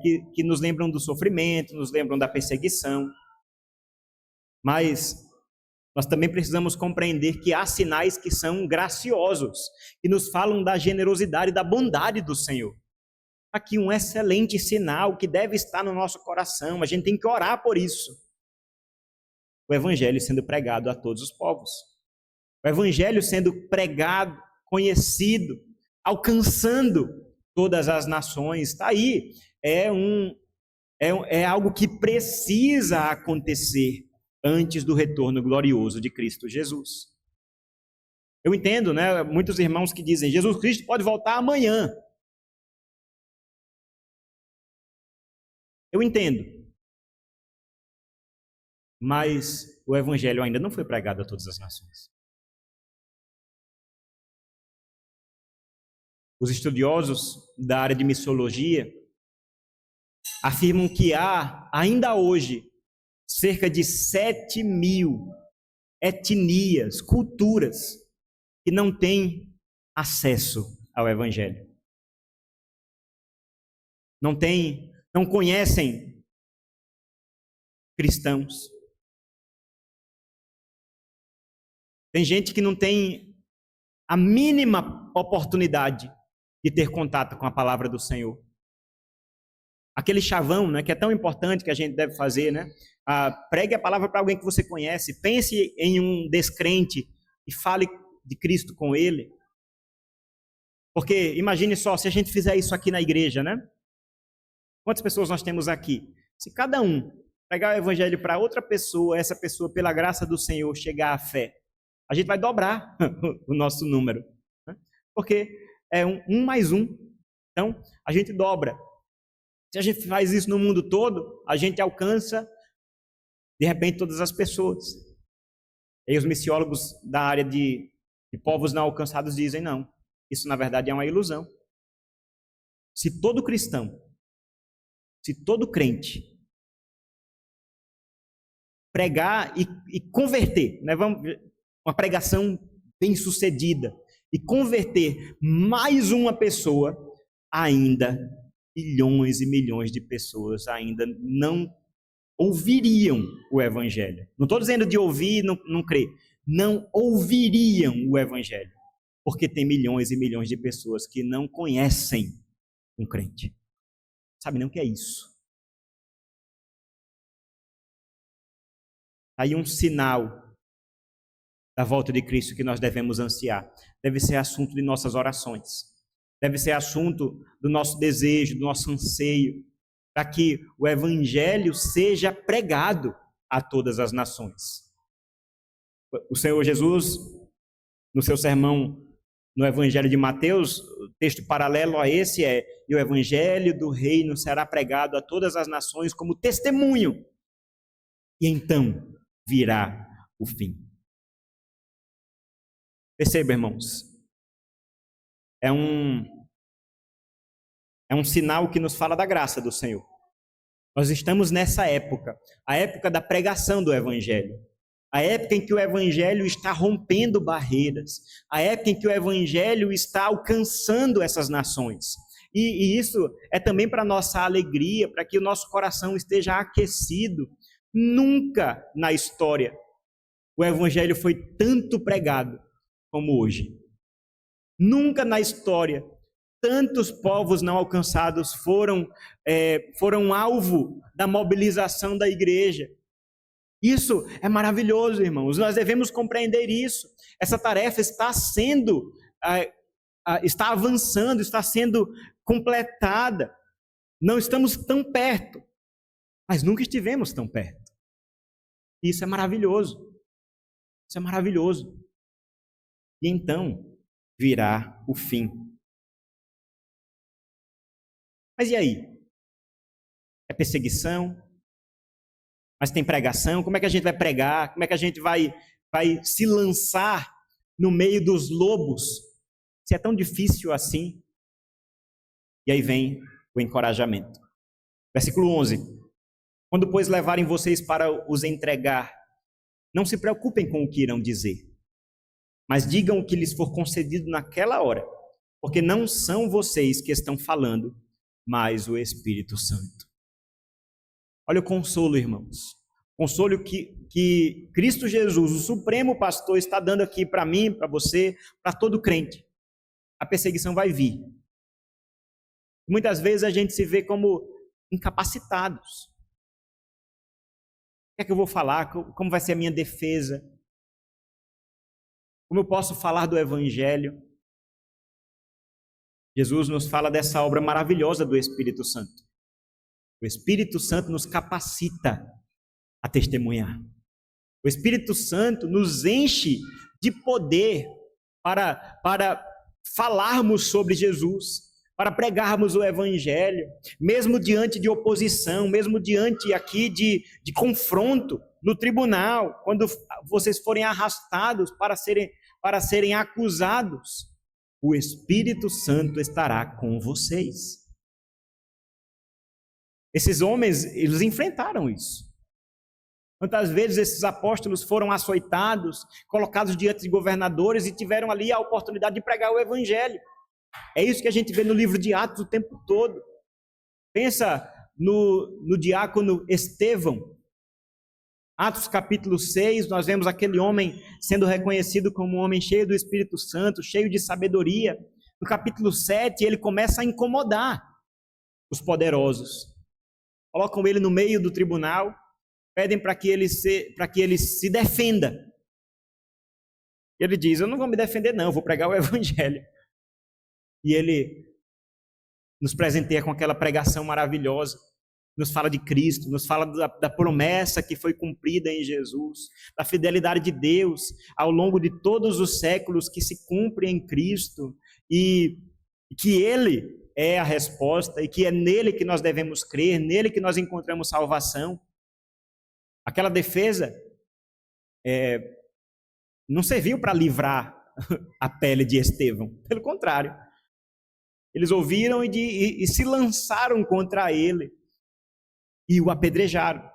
S1: que nos lembram do sofrimento, nos lembram da perseguição. Mas nós também precisamos compreender que há sinais que são graciosos, que nos falam da generosidade e da bondade do Senhor. Aqui um excelente sinal que deve estar no nosso coração, a gente tem que orar por isso. O evangelho sendo pregado a todos os povos. O evangelho sendo pregado, conhecido, alcançando todas as nações. Está aí, é algo que precisa acontecer antes do retorno glorioso de Cristo Jesus. Eu entendo, né? Muitos irmãos que dizem, Jesus Cristo pode voltar amanhã. Eu entendo. Mas o evangelho ainda não foi pregado a todas as nações. Os estudiosos da área de missiologia afirmam que há, ainda hoje, cerca de 7.000 etnias, culturas, que não têm acesso ao evangelho. Não conhecem cristãos. Tem gente que não tem a mínima oportunidade de ter contato com a palavra do Senhor. Aquele chavão, né, que é tão importante que a gente deve fazer, né? Pregue a palavra para alguém que você conhece, pense em um descrente e fale de Cristo com ele. Porque imagine só, se a gente fizer isso aqui na igreja, né? Quantas pessoas nós temos aqui? Se cada um pregar o evangelho para outra pessoa, essa pessoa, pela graça do Senhor, chegar à fé, a gente vai dobrar o nosso número, né? Porque é um mais um. Então, a gente dobra. Se a gente faz isso no mundo todo, a gente alcança, de repente, todas as pessoas. E os missiólogos da área de povos não alcançados dizem, não, isso na verdade é uma ilusão. Se todo cristão, se todo crente pregar e converter, né, uma pregação bem sucedida, e converter mais uma pessoa, ainda milhões e milhões de pessoas ainda não ouviriam o evangelho. Não estou dizendo de ouvir e não crer. Não ouviriam o evangelho. Porque tem milhões e milhões de pessoas que não conhecem um crente. Sabe nem o que é isso. Aí um sinal da volta de Cristo que nós devemos ansiar. Deve ser assunto de nossas orações. Deve ser assunto do nosso desejo, do nosso anseio, para que o evangelho seja pregado a todas as nações. O Senhor Jesus, no seu sermão no evangelho de Mateus, o texto paralelo a esse é: e o evangelho do reino será pregado a todas as nações como testemunho, e então virá o fim. Perceba, irmãos, é um sinal que nos fala da graça do Senhor. Nós estamos nessa época, a época da pregação do evangelho, a época em que o evangelho está rompendo barreiras, a época em que o evangelho está alcançando essas nações. E isso é também para nossa alegria, para que o nosso coração esteja aquecido. Nunca na história o evangelho foi tanto pregado como hoje. Nunca na história tantos povos não alcançados foram alvo da mobilização da igreja. Isso é maravilhoso, irmãos. Nós devemos compreender isso. Essa tarefa está avançando, está sendo completada. Não estamos tão perto, mas nunca estivemos tão perto. Isso é maravilhoso. Isso é maravilhoso. E então virá o fim. Mas e aí? É perseguição? Mas tem pregação? Como é que a gente vai pregar? Como é que a gente vai se lançar no meio dos lobos? Se é tão difícil assim. E aí vem o encorajamento. Versículo 11. Quando, pois, levarem vocês para os entregar, não se preocupem com o que irão dizer, mas digam o que lhes for concedido naquela hora, porque não são vocês que estão falando, mas o Espírito Santo. Olha o consolo, irmãos. Consolo que Cristo Jesus, o Supremo Pastor, está dando aqui para mim, para você, para todo crente. A perseguição vai vir. Muitas vezes a gente se vê como incapacitados. O que é que eu vou falar? Como vai ser a minha defesa? Como eu posso falar do Evangelho? Jesus nos fala dessa obra maravilhosa do Espírito Santo. O Espírito Santo nos capacita a testemunhar. O Espírito Santo nos enche de poder para falarmos sobre Jesus, para pregarmos o Evangelho, mesmo diante de oposição, mesmo diante aqui de confronto no tribunal, quando vocês forem arrastados para serem acusados, o Espírito Santo estará com vocês. Esses homens, eles enfrentaram isso. Quantas vezes esses apóstolos foram açoitados, colocados diante de governadores e tiveram ali a oportunidade de pregar o Evangelho. É isso que a gente vê no livro de Atos o tempo todo. Pensa no diácono Estevão. Atos capítulo 6, nós vemos aquele homem sendo reconhecido como um homem cheio do Espírito Santo, cheio de sabedoria. No capítulo 7, ele começa a incomodar os poderosos. Colocam ele no meio do tribunal, pedem para que ele se defenda. Ele diz: eu não vou me defender não, eu vou pregar o Evangelho. e ele nos presenteia com aquela pregação maravilhosa, nos fala de Cristo, nos fala da promessa que foi cumprida em Jesus, da fidelidade de Deus ao longo de todos os séculos que se cumpre em Cristo, e que Ele é a resposta, e que é nele que nós devemos crer, nele que nós encontramos salvação. Aquela defesa não serviu para livrar a pele de Estevão, pelo contrário. Eles ouviram e se lançaram contra ele e o apedrejaram.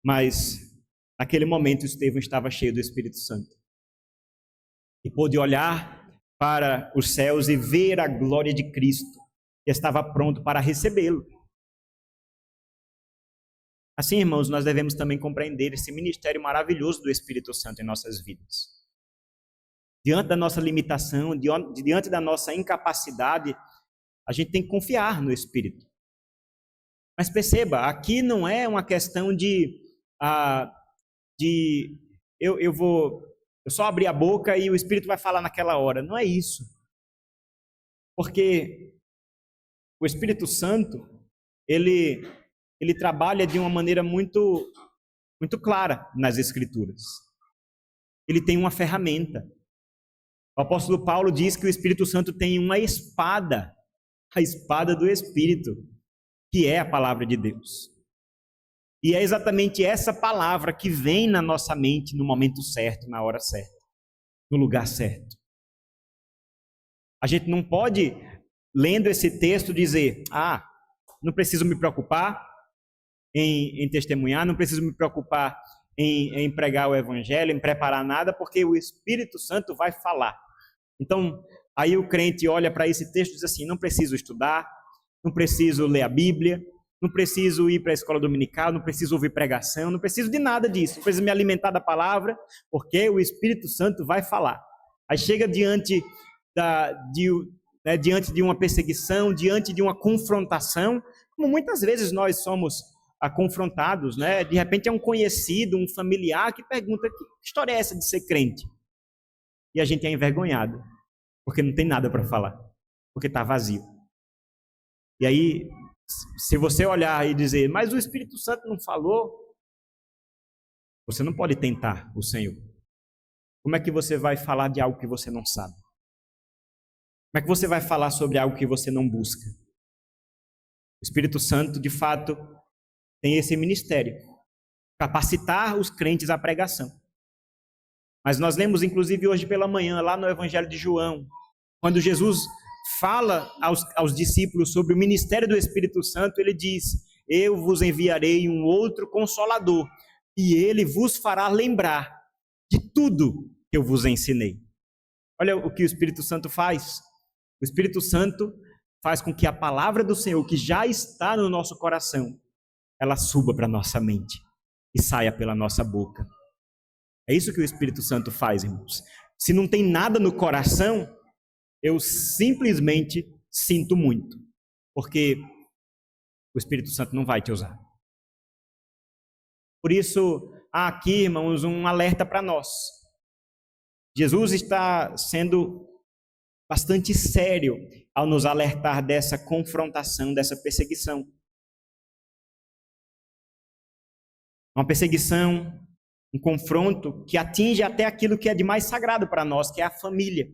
S1: Mas, naquele momento, Estevão estava cheio do Espírito Santo e pôde olhar para os céus e ver a glória de Cristo, que estava pronto para recebê-lo. Assim, irmãos, nós devemos também compreender esse ministério maravilhoso do Espírito Santo em nossas vidas. Diante da nossa limitação, diante da nossa incapacidade, a gente tem que confiar no Espírito. Mas perceba, aqui não é uma questão eu só abrir a boca e o Espírito vai falar naquela hora. Não é isso. Porque o Espírito Santo, ele trabalha de uma maneira muito, muito clara nas Escrituras. Ele tem uma ferramenta. O apóstolo Paulo diz que o Espírito Santo tem uma espada, a espada do Espírito, que é a palavra de Deus. E é exatamente essa palavra que vem na nossa mente no momento certo, na hora certa, no lugar certo. A gente não pode, lendo esse texto, dizer: não preciso me preocupar em testemunhar, não preciso me preocupar em pregar o evangelho, em preparar nada, porque o Espírito Santo vai falar. Então, aí o crente olha para esse texto e diz assim: não preciso estudar, não preciso ler a Bíblia, não preciso ir para a escola dominical, não preciso ouvir pregação, não preciso de nada disso, não preciso me alimentar da palavra, porque o Espírito Santo vai falar. Aí chega diante de uma perseguição, diante de uma confrontação, como muitas vezes nós somos confrontados, né? De repente é um conhecido, um familiar que pergunta: que história é essa de ser crente? E a gente é envergonhado, porque não tem nada para falar, porque está vazio. E aí, se você olhar e dizer: mas o Espírito Santo não falou, você não pode tentar o Senhor. Como é que você vai falar de algo que você não sabe? Como é que você vai falar sobre algo que você não busca? O Espírito Santo, de fato, tem esse ministério, capacitar os crentes à pregação. Mas nós lemos, inclusive, hoje pela manhã, lá no Evangelho de João, quando Jesus fala aos discípulos sobre o ministério do Espírito Santo, ele diz: eu vos enviarei um outro Consolador, e ele vos fará lembrar de tudo que eu vos ensinei. Olha o que o Espírito Santo faz. O Espírito Santo faz com que a palavra do Senhor, que já está no nosso coração, ela suba para a nossa mente e saia pela nossa boca. É isso que o Espírito Santo faz, irmãos. Se não tem nada no coração, eu simplesmente sinto muito, porque o Espírito Santo não vai te usar. Por isso, há aqui, irmãos, um alerta para nós. Jesus está sendo bastante sério ao nos alertar dessa confrontação, dessa perseguição. Uma perseguição, um confronto que atinge até aquilo que é de mais sagrado para nós, que é a família.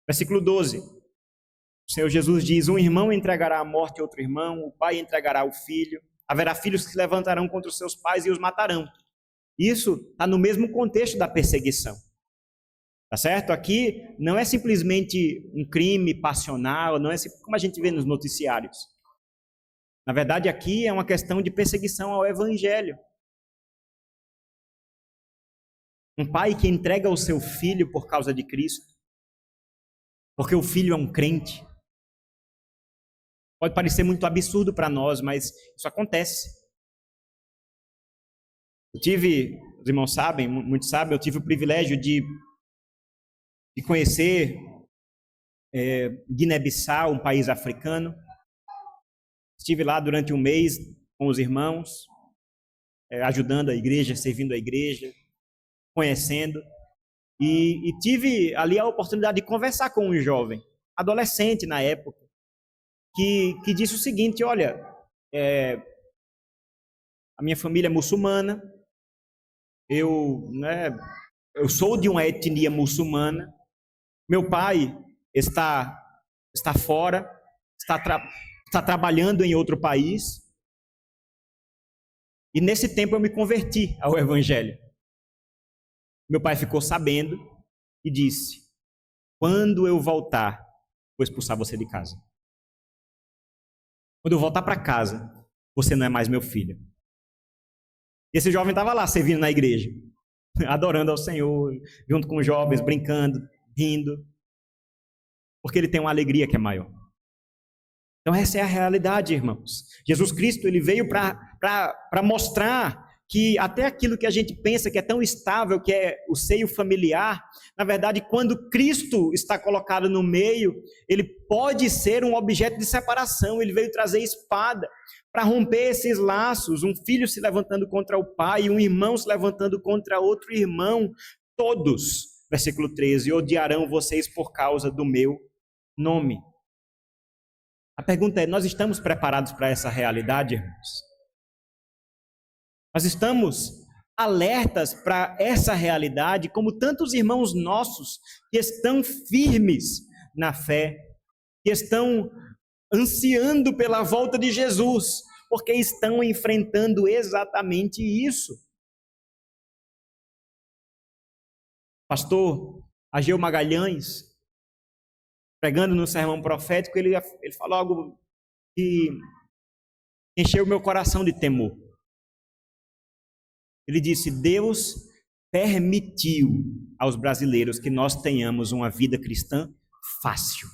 S1: Versículo 12. O Senhor Jesus diz: um irmão entregará à morte outro irmão, o pai entregará o filho, haverá filhos que se levantarão contra os seus pais e os matarão. Isso está no mesmo contexto da perseguição. Tá certo? Aqui não é simplesmente um crime passional, não é como a gente vê nos noticiários. Na verdade, aqui é uma questão de perseguição ao evangelho. Um pai que entrega o seu filho por causa de Cristo, porque o filho é um crente. Pode parecer muito absurdo para nós, mas isso acontece. Os irmãos sabem, muitos sabem, eu tive o privilégio de conhecer Guiné-Bissau, um país africano. Estive lá durante um mês com os irmãos, ajudando a igreja, servindo a igreja, conhecendo. e tive ali a oportunidade de conversar com um jovem, adolescente na época, que disse o seguinte: olha, a minha família é muçulmana, eu sou de uma etnia muçulmana, meu pai está fora, está trabalhando em outro país, e nesse tempo eu me converti ao Evangelho. Meu pai ficou sabendo e disse: quando eu voltar, vou expulsar você de casa. Quando eu voltar para casa, você não é mais meu filho. Esse jovem estava lá servindo na igreja, adorando ao Senhor, junto com os jovens, brincando, rindo, porque ele tem uma alegria que é maior. Então essa é a realidade, irmãos. Jesus Cristo, ele veio para mostrar que até aquilo que a gente pensa que é tão estável, que é o seio familiar, na verdade, quando Cristo está colocado no meio, ele pode ser um objeto de separação. Ele veio trazer espada para romper esses laços, um filho se levantando contra o pai, um irmão se levantando contra outro irmão, todos, versículo 13, odiarão vocês por causa do meu nome. A pergunta é: nós estamos preparados para essa realidade, irmãos? Nós estamos alertas para essa realidade, como tantos irmãos nossos que estão firmes na fé, que estão ansiando pela volta de Jesus, porque estão enfrentando exatamente isso. Pastor Ageu Magalhães, pregando no sermão profético, ele falou algo que encheu o meu coração de temor. Ele disse: Deus permitiu aos brasileiros que nós tenhamos uma vida cristã fácil.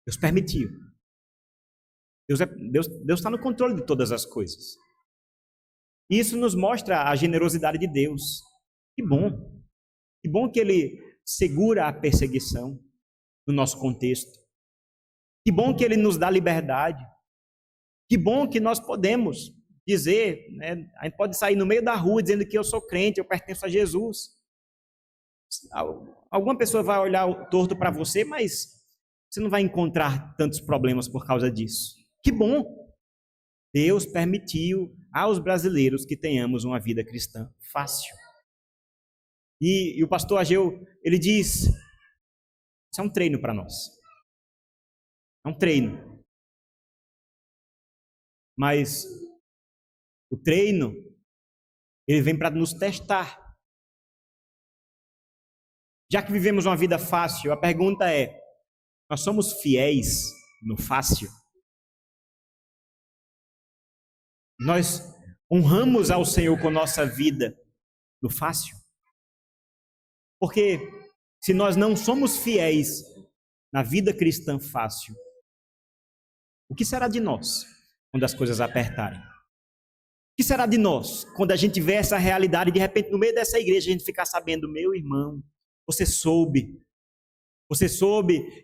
S1: Deus permitiu. Deus está no controle de todas as coisas. Isso nos mostra a generosidade de Deus. Que bom. Que bom que Ele segura a perseguição no nosso contexto. Que bom que Ele nos dá liberdade. Que bom que nós podemos dizer, né, a gente pode sair no meio da rua dizendo que eu sou crente, eu pertenço a Jesus. Alguma pessoa vai olhar torto para você, mas você não vai encontrar tantos problemas por causa disso. Que bom! Deus permitiu aos brasileiros que tenhamos uma vida cristã fácil. E o pastor Ageu, ele diz: isso é um treino para nós. É um treino. Mas o treino, ele vem para nos testar. Já que vivemos uma vida fácil, a pergunta é: nós somos fiéis no fácil? Nós honramos ao Senhor com nossa vida no fácil? Porque se nós não somos fiéis na vida cristã fácil, o que será de nós quando as coisas apertarem? O que será de nós quando a gente vê essa realidade e de repente no meio dessa igreja a gente ficar sabendo: meu irmão, você soube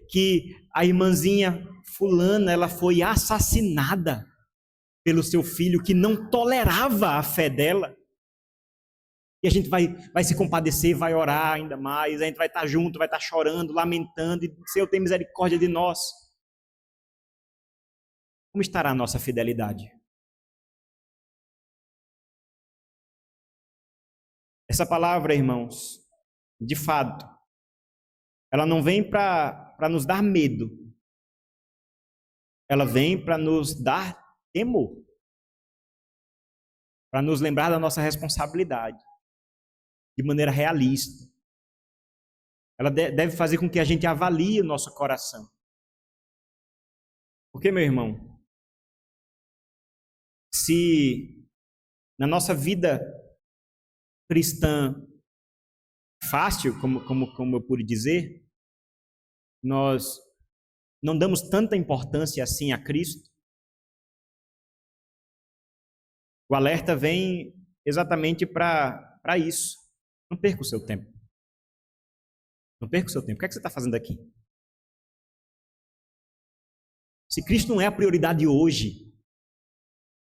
S1: que a irmãzinha fulana, ela foi assassinada pelo seu filho que não tolerava a fé dela? E a gente vai se compadecer, vai orar ainda mais, a gente vai estar junto, vai estar chorando, lamentando, e Senhor, tem misericórdia de nós. Como estará a nossa fidelidade? Essa palavra, irmãos, de fato, ela não vem para nos dar medo. Ela vem para nos dar temor. Para nos lembrar da nossa responsabilidade. De maneira realista. Ela deve fazer com que a gente avalie o nosso coração. Porque, meu irmão, se na nossa vida cristã fácil, como eu pude dizer, nós não damos tanta importância assim a Cristo, o alerta vem exatamente para isso. Não perca o seu tempo. Não perca o seu tempo. O que é que você está fazendo aqui? Se Cristo não é a prioridade hoje,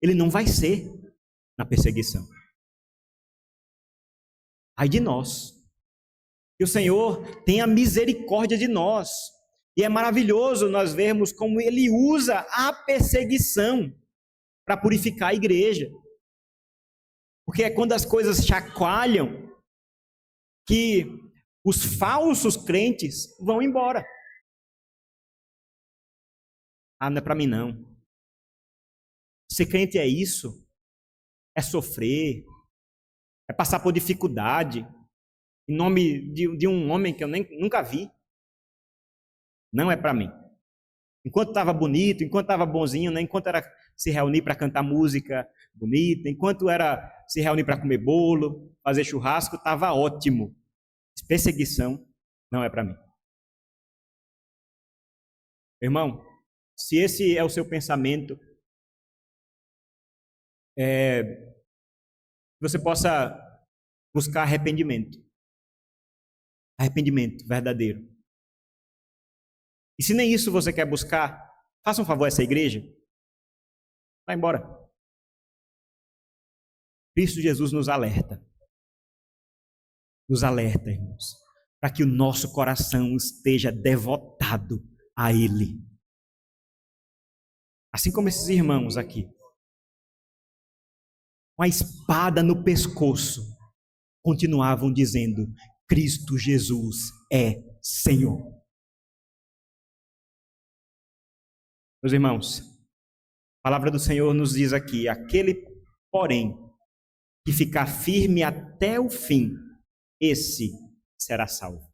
S1: Ele não vai ser na perseguição. Ai de nós. Que o Senhor tenha misericórdia de nós. E é maravilhoso nós vermos como Ele usa a perseguição para purificar a igreja. Porque é quando as coisas chacoalham que os falsos crentes vão embora. Ah, não é para mim não. Ser crente é isso, é sofrer, é passar por dificuldade, em nome de um homem que eu nunca vi. Não é para mim. Enquanto estava bonito, enquanto estava bonzinho, né? Enquanto era se reunir para cantar música bonita, enquanto era se reunir para comer bolo, fazer churrasco, estava ótimo. Perseguição não é para mim. Irmão, se esse é o seu pensamento, você possa buscar arrependimento. Arrependimento verdadeiro. E se nem isso você quer buscar, faça um favor a essa igreja. Vai embora. Cristo Jesus nos alerta. Nos alerta, irmãos, para que o nosso coração esteja devotado a Ele. Assim como esses irmãos aqui, com a espada no pescoço, continuavam dizendo: Cristo Jesus é Senhor. Meus irmãos, a palavra do Senhor nos diz aqui: aquele, porém, que ficar firme até o fim, esse será salvo.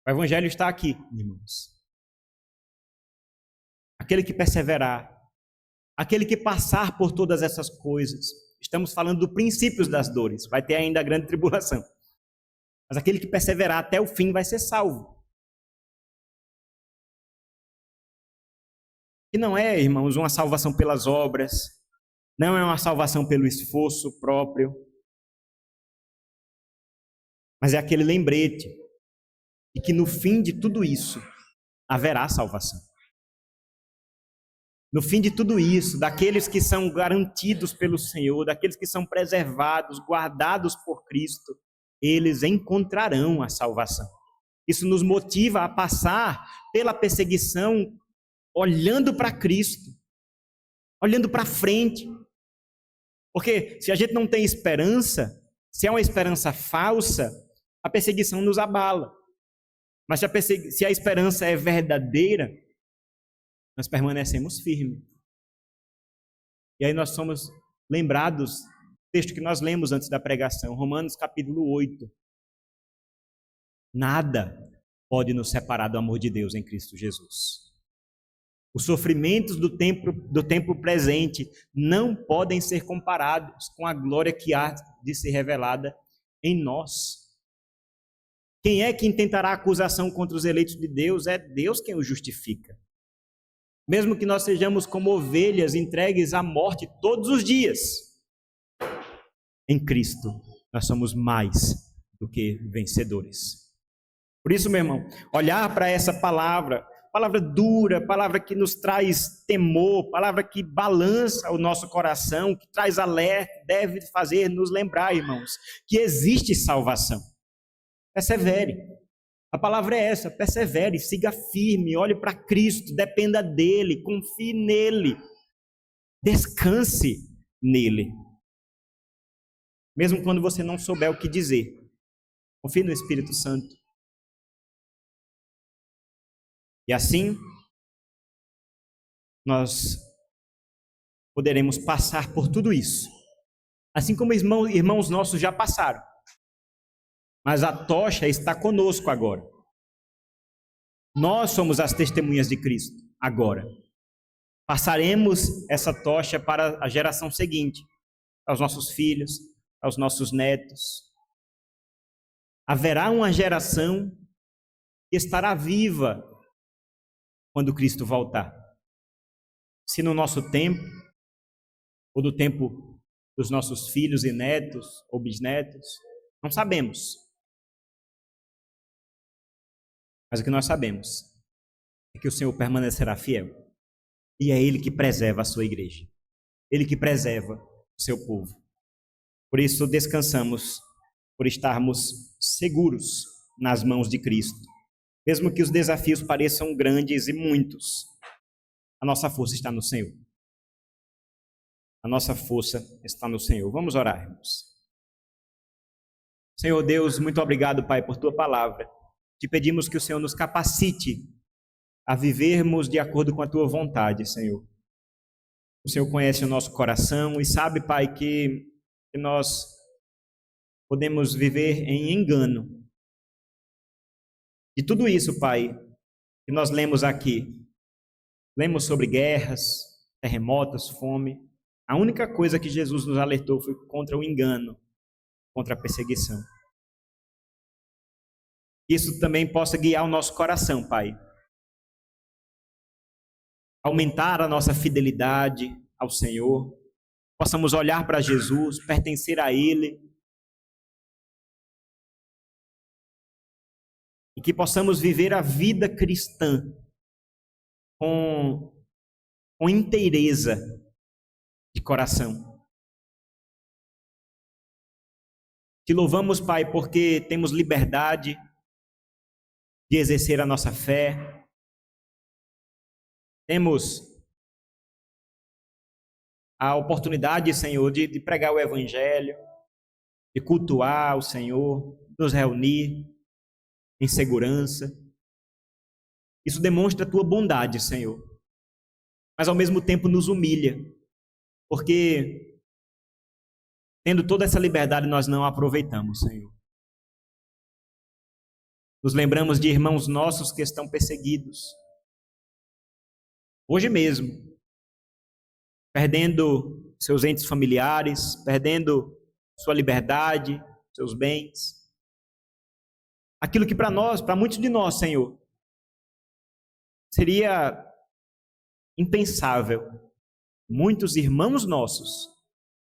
S1: O Evangelho está aqui, irmãos. Aquele que perseverar, aquele que passar por todas essas coisas. Estamos falando dos princípios das dores. Vai ter ainda a grande tribulação. Mas aquele que perseverar até o fim vai ser salvo. E não é, irmãos, uma salvação pelas obras. Não é uma salvação pelo esforço próprio. Mas é aquele lembrete de que no fim de tudo isso haverá salvação. No fim de tudo isso, daqueles que são garantidos pelo Senhor, daqueles que são preservados, guardados por Cristo, eles encontrarão a salvação. Isso nos motiva a passar pela perseguição olhando para Cristo, olhando para frente. Porque se a gente não tem esperança, se é uma esperança falsa, a perseguição nos abala. Mas se a esperança é verdadeira, nós permanecemos firmes. E aí nós somos lembrados, texto que nós lemos antes da pregação, Romanos capítulo 8. Nada pode nos separar do amor de Deus em Cristo Jesus. Os sofrimentos do tempo presente não podem ser comparados com a glória que há de ser revelada em nós. Quem é que intentará acusação contra os eleitos de Deus? É Deus quem os justifica. Mesmo que nós sejamos como ovelhas entregues à morte todos os dias, em Cristo nós somos mais do que vencedores. Por isso, meu irmão, olhar para essa palavra dura, palavra que nos traz temor, palavra que balança o nosso coração, que traz alerta, deve fazer nos lembrar, irmãos, que existe salvação. Persevere. A palavra é essa: persevere, siga firme, olhe para Cristo, dependa dele, confie nele, descanse nele. Mesmo quando você não souber o que dizer, confie no Espírito Santo. E assim, nós poderemos passar por tudo isso, assim como irmãos nossos já passaram. Mas a tocha está conosco agora. Nós somos as testemunhas de Cristo agora. Passaremos essa tocha para a geração seguinte, aos nossos filhos, aos nossos netos. Haverá uma geração que estará viva quando Cristo voltar. Se no nosso tempo, ou do tempo dos nossos filhos e netos, ou bisnetos, não sabemos. Mas o que nós sabemos é que o Senhor permanecerá fiel. E é Ele que preserva a sua igreja. Ele que preserva o seu povo. Por isso descansamos por estarmos seguros nas mãos de Cristo. Mesmo que os desafios pareçam grandes e muitos, a nossa força está no Senhor. A nossa força está no Senhor. Vamos orar, irmãos. Senhor Deus, muito obrigado, Pai, por Tua palavra. Te pedimos que o Senhor nos capacite a vivermos de acordo com a Tua vontade, Senhor. O Senhor conhece o nosso coração e sabe, Pai, que nós podemos viver em engano. E tudo isso, Pai, que nós lemos aqui, lemos sobre guerras, terremotos, fome. A única coisa que Jesus nos alertou foi contra o engano, contra a perseguição. Isso também possa guiar o nosso coração, Pai. Aumentar a nossa fidelidade ao Senhor. Possamos olhar para Jesus, pertencer a Ele. E que possamos viver a vida cristã com inteireza de coração. Te louvamos, Pai, porque temos liberdade de exercer a nossa fé. Temos a oportunidade, Senhor, de pregar o Evangelho, de cultuar o Senhor, nos reunir em segurança. Isso demonstra a Tua bondade, Senhor. Mas ao mesmo tempo nos humilha, porque tendo toda essa liberdade nós não a aproveitamos, Senhor. Nos lembramos de irmãos nossos que estão perseguidos. Hoje mesmo, perdendo seus entes familiares, perdendo sua liberdade, seus bens. Aquilo que para nós, para muitos de nós, Senhor, seria impensável. Muitos irmãos nossos,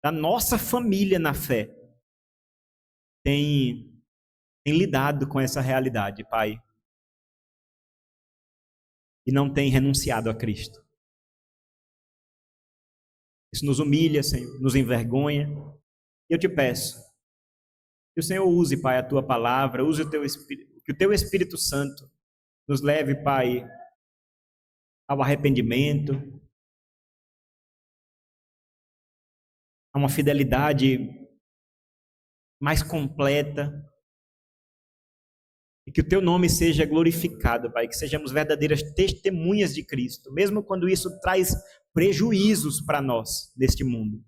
S1: da nossa família na fé, têm lidado com essa realidade, Pai. E não têm renunciado a Cristo. Isso nos humilha, Senhor, nos envergonha. E eu te peço que o Senhor use, Pai, a Tua palavra, use o Teu Espírito, que o Teu Espírito Santo nos leve, Pai, ao arrependimento, a uma fidelidade mais completa, e que o Teu nome seja glorificado, Pai, que sejamos verdadeiras testemunhas de Cristo, mesmo quando isso traz prejuízos para nós neste mundo.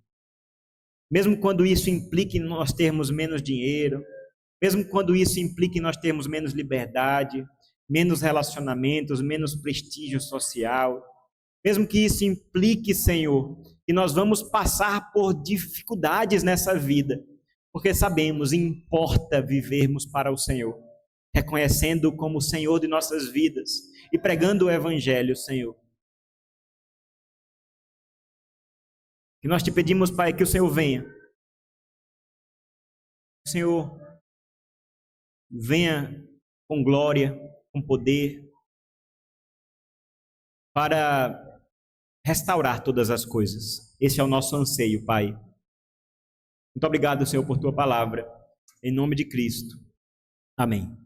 S1: Mesmo quando isso implica em nós termos menos dinheiro, mesmo quando isso implica em nós termos menos liberdade, menos relacionamentos, menos prestígio social, mesmo que isso implique, Senhor, que nós vamos passar por dificuldades nessa vida, porque sabemos, importa vivermos para o Senhor, reconhecendo-o como o Senhor de nossas vidas e pregando o Evangelho, Senhor. E nós te pedimos, Pai, que o Senhor venha. O Senhor venha com glória, com poder, para restaurar todas as coisas. Esse é o nosso anseio, Pai. Muito obrigado, Senhor, por Tua palavra. Em nome de Cristo. Amém.